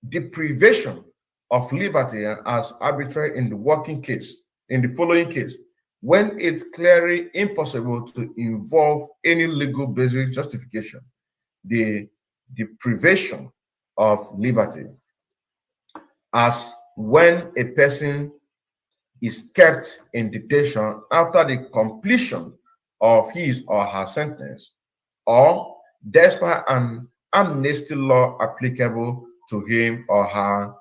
deprivation of liberty as arbitrary in the following case, when it's clearly impossible to involve any legal basic justification. The deprivation of liberty as when a person is kept in detention after the completion of his or her sentence, or despite an amnesty law applicable to him or her,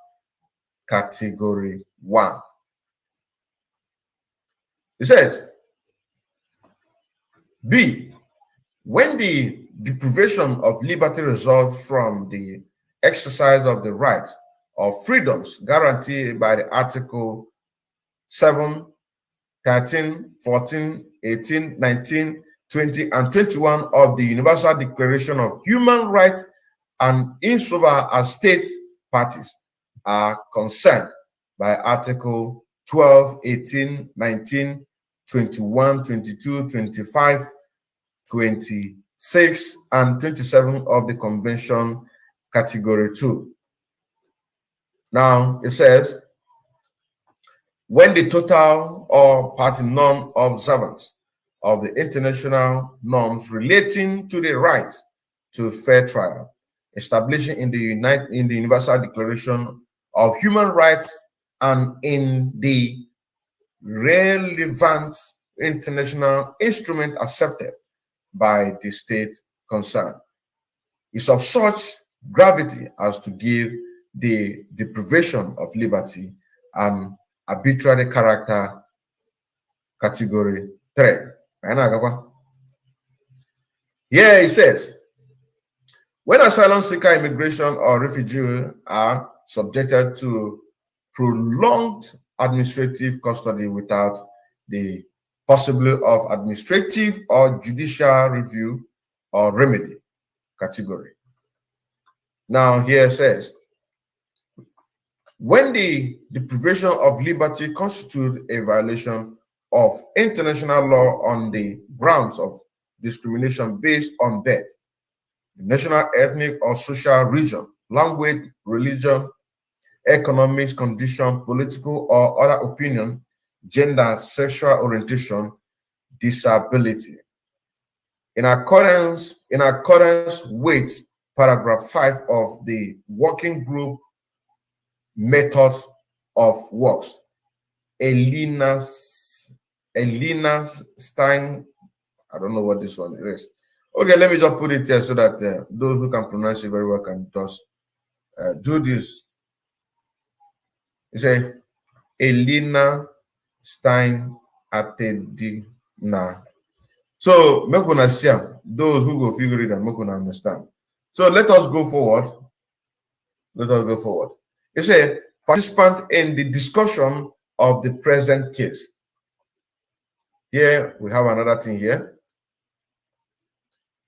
category 1. It says, B, when the deprivation of liberty results from the exercise of the rights or freedoms guaranteed by the Article 7, 13, 14, 18, 19, 20, and 21 of the Universal Declaration of Human Rights, and insofar as state parties are concerned by Article 12, 18, 19, 21, 22, 25, 26, and 27 of the Convention, Category 2. Now, it says, when the total or party non-observance of the international norms relating to the right to fair trial, establishing in the Universal Declaration of Human Rights and in the relevant international instrument accepted by the state concerned, is of such gravity as to give the deprivation of liberty an arbitrary character, category 3. Here it says, when asylum seeker, immigration, or refugee are subjected to prolonged administrative custody without the possibility of administrative or judicial review or remedy, category. Now here it says, when the deprivation of liberty constitutes a violation of international law on the grounds of discrimination based on birth, national, ethnic, or social region, language, religion, economic condition, political or other opinion, gender, sexual orientation, disability. In accordance with paragraph 5 of the working group methods of works, Elena Stein, I don't know what this one is. Okay, let me just put it here so that those who can pronounce it very well can just do this. It's a Elena Stein Atedina. So make una see those who go figure it out, make una understand. So let us go forward. Let us go forward. It's a participant in the discussion of the present case. Here we have another thing here.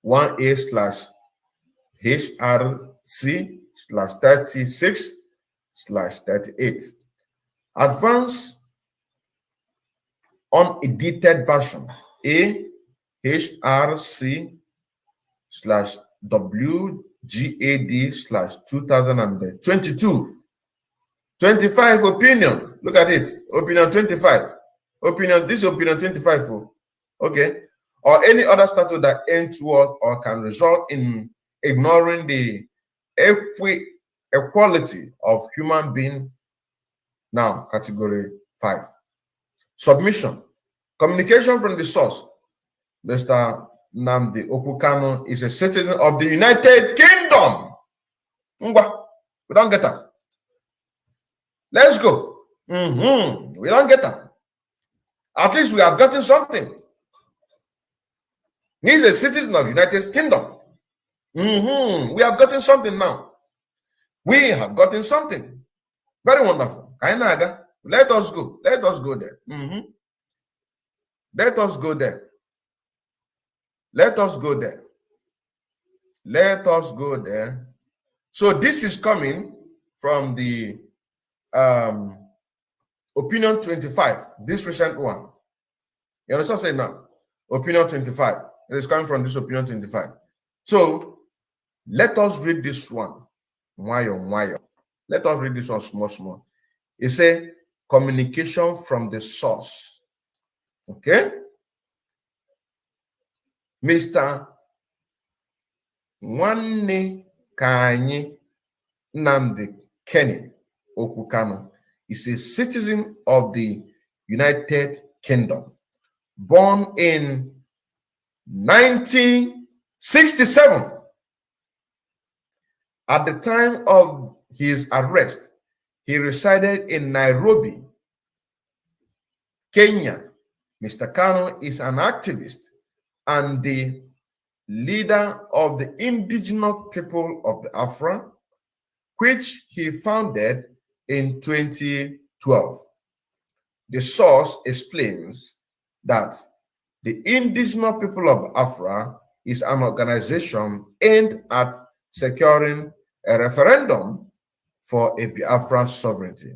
1A/HRC/36/38. Advance unedited version AHRC/WGAD/2022. 25 opinion. Look at it. Opinion 25. Opinion, this opinion 25. Okay. Or any other statute that aims toward or can result in ignoring the equality of human being. Now, category 5. Submission. Communication from the source. Mr. Nnamdi Okukano is a citizen of the United Kingdom. We don't get that. Let's go. We don't get that. At least we have gotten something. He's a citizen of the United Kingdom. We have gotten something now. We have gotten something. Very wonderful. Kainaga. Let us go. Let us go there. Let us go there. Let us go there. Let us go there. So this is coming from the opinion 25, this recent one. You understand what I'm saying now? Opinion 25. It is coming from this opinion 25. So Let us read this one. Let us read this one small. It's a communication from the source. Okay? Mr. Nwanne Kanyi Nnamdi Kenny Okukano is a citizen of the United Kingdom, born in 1967. At the time of his arrest, he resided in Nairobi, Kenya. Mr. Kano is an activist and the leader of the indigenous people of Biafra, which he founded in 2012. The source explains that the indigenous people of Biafra is an organization aimed at securing a referendum for a Biafra sovereignty,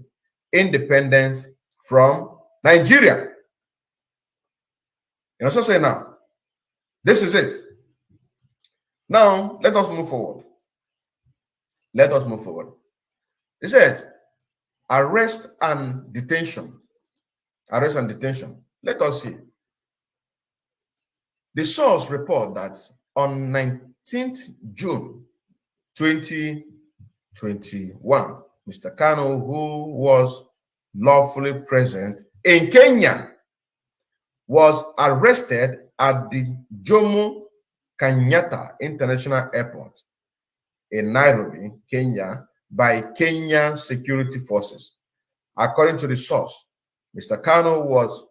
independence from Nigeria. You know, so say now, this is it. Now, let us move forward. Let us move forward. It says, arrest and detention. Arrest and detention. Let us see. The source report that on 19th June 2021, Mr. Kano, who was lawfully present in Kenya, was arrested at the Jomo Kenyatta International Airport in Nairobi, Kenya, by Kenyan security forces. According to the source, Mr. Kano was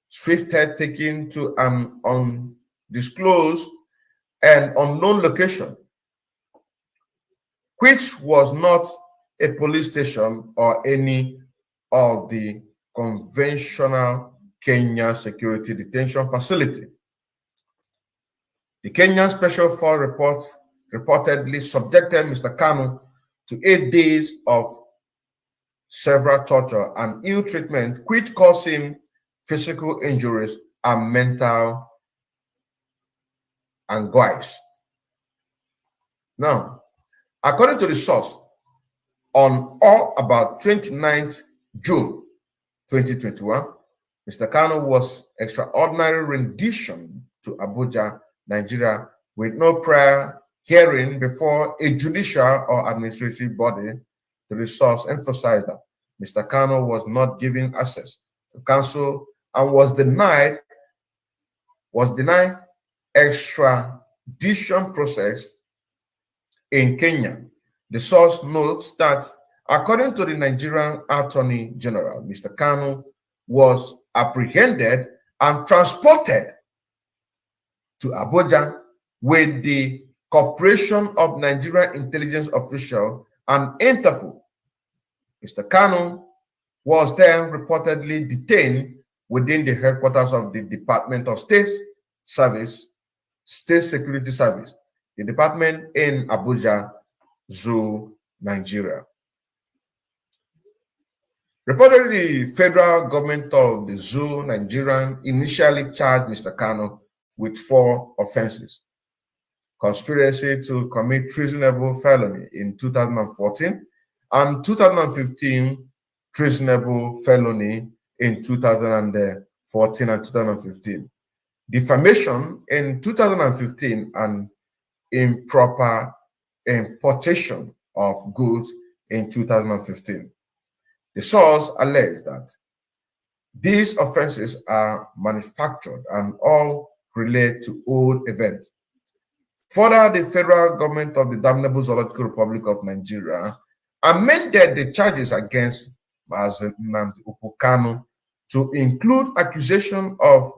swiftly taken to an undisclosed and unknown location, which was not a police station or any of the conventional Kenya security detention facility. The Kenyan Special Force reportedly subjected Mr. Kano to 8 days of severe torture and ill treatment, which caused him physical injuries and mental anguish. Now, according to the source, on or about 29th June 2021, Mr. Kano was extraordinary rendition to Abuja, Nigeria, with no prior hearing before a judicial or administrative body. The source emphasized that Mr. Kano was not given access to counsel and was denied extradition process in Kenya. The source notes that according to the Nigerian Attorney General, Mr. Kano was apprehended and transported to Abuja with the cooperation of Nigerian intelligence officials and Interpol. Mr. Kano was then reportedly detained within the headquarters of the Department of State Security Service, the department in Abuja, Zoo, Nigeria. Reportedly, the federal government of the Zoo, Nigeria, initially charged Mr. Kano with 4 offenses: conspiracy to commit treasonable felony in 2014 and 2015 treasonable felony in 2014 and 2015, defamation in 2015, and improper importation of goods in 2015. The source alleged that these offenses are manufactured and all relate to old events. Further, the federal government of the Damnable Zoological Republic of Nigeria amended the charges against Nnamdi Kanu to include accusation of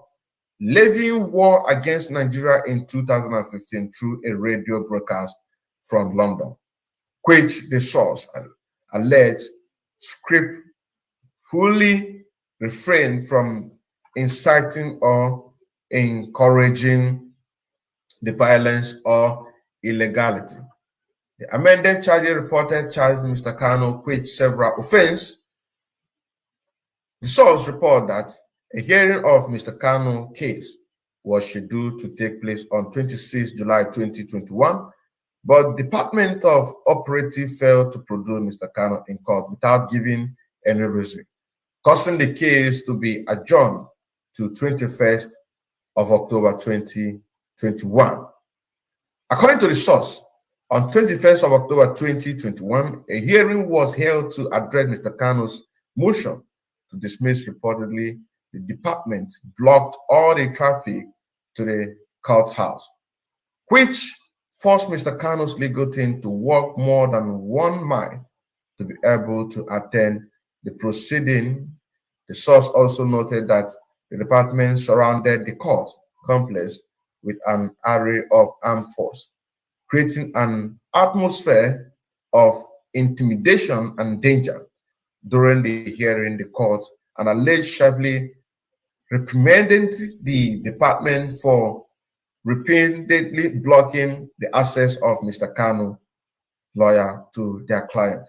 levying war against Nigeria in 2015 through a radio broadcast from London, which the source alleged scriptfully refrained from inciting or encouraging the violence or illegality. The amended charges reported charged Mr. Kano with several offenses. The source report that a hearing of Mr. Kano's case was scheduled to take place on 26 July 2021, but Department of Operative failed to produce Mr. Kanu in court without giving any reason, causing the case to be adjourned to 21st of October 2021. According to the source, on 21st of October 2021, a hearing was held to address Mr. Kanu's motion to dismiss. Reportedly, the department blocked all the traffic to the courthouse, which forced Mr. Kanu's legal team to walk more than 1 mile to be able to attend the proceeding. The source also noted that the department surrounded the court complex with an array of armed force, creating an atmosphere of intimidation and danger. During the hearing, the court and alleged sharply reprimanded the department for repeatedly blocking the access of Mr. Kanu lawyer to their client.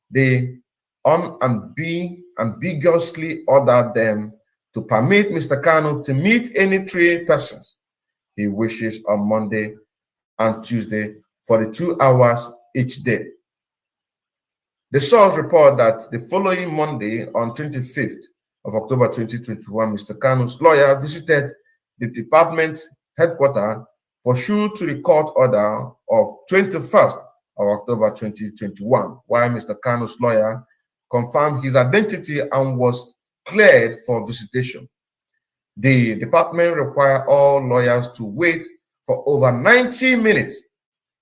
They unambiguously ordered them to permit Mr. Kanu to meet any 3 persons he wishes on Monday and Tuesday for the 2 hours each day. The source report that the following Monday, on 25th of October 2021, Mr. Kanu's lawyer visited the department headquarters pursuant to the court order of 21st of October 2021, while Mr. Kanu's lawyer confirmed his identity and was cleared for visitation. The department required all lawyers to wait for over 90 minutes.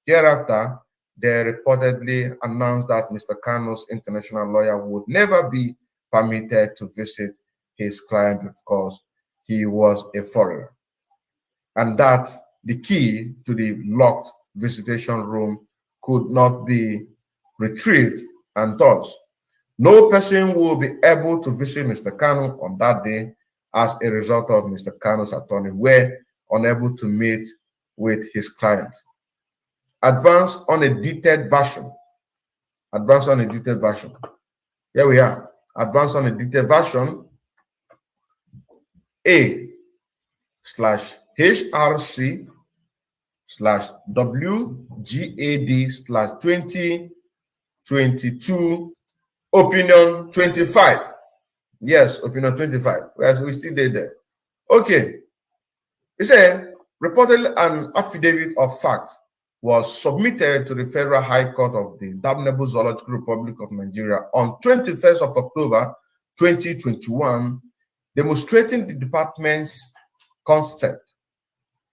Hereafter, they reportedly announced that Mr. Kanu's international lawyer would never be permitted to visit his client because he was a foreigner, and that the key to the locked visitation room could not be retrieved, and thus no person will be able to visit Mr. Kanu on that day as a result of Mr. Kanu's attorney were unable to meet with his client. Advance on a detailed version. Advance on a detailed version. Here we are. Advance on a detailed version. A/HRC/WGAD/2022 opinion 25. Yes, opinion 25. Whereas we still did there. Okay. It said reportedly an affidavit of fact was submitted to the Federal High Court of the Damnable Zoological Republic of Nigeria on 21st of October 2021, demonstrating the department's concept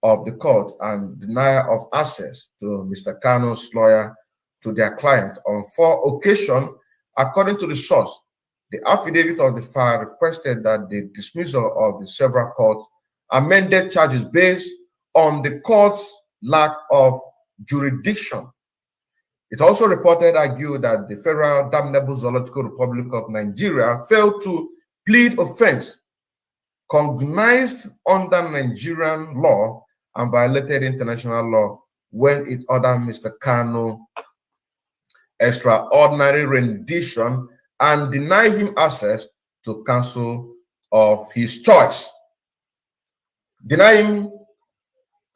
of the court and denial of access to Mr. Kanu's lawyer to their client on 4 occasions. According to the source, the affidavit of the file requested that the dismissal of the several courts amended charges based on the court's lack of jurisdiction. It also argued that the Federal Damnable Zoological Republic of Nigeria failed to plead offense cognized under Nigerian law and violated international law when it ordered Mr. Kanu extraordinary rendition and denied him access to counsel of his choice. Deny him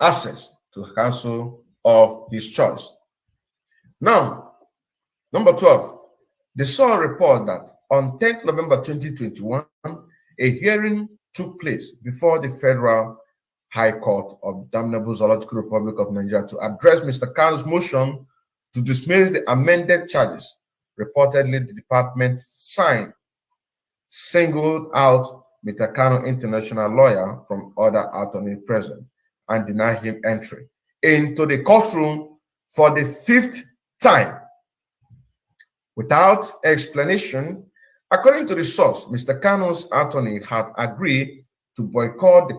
access to counsel of his choice. Now, number 12, the Sun report that on 10th November 2021, a hearing took place before the Federal High Court of Damnable Zoological Republic of Nigeria to address Mr. Kanu's motion to dismiss the amended charges. Reportedly, the department singled out Mr. Kanu international lawyer from other attorneys present and denied him entry into the courtroom for the 5th time without explanation. According to the source, Mr. Kanu's attorney had agreed to boycott the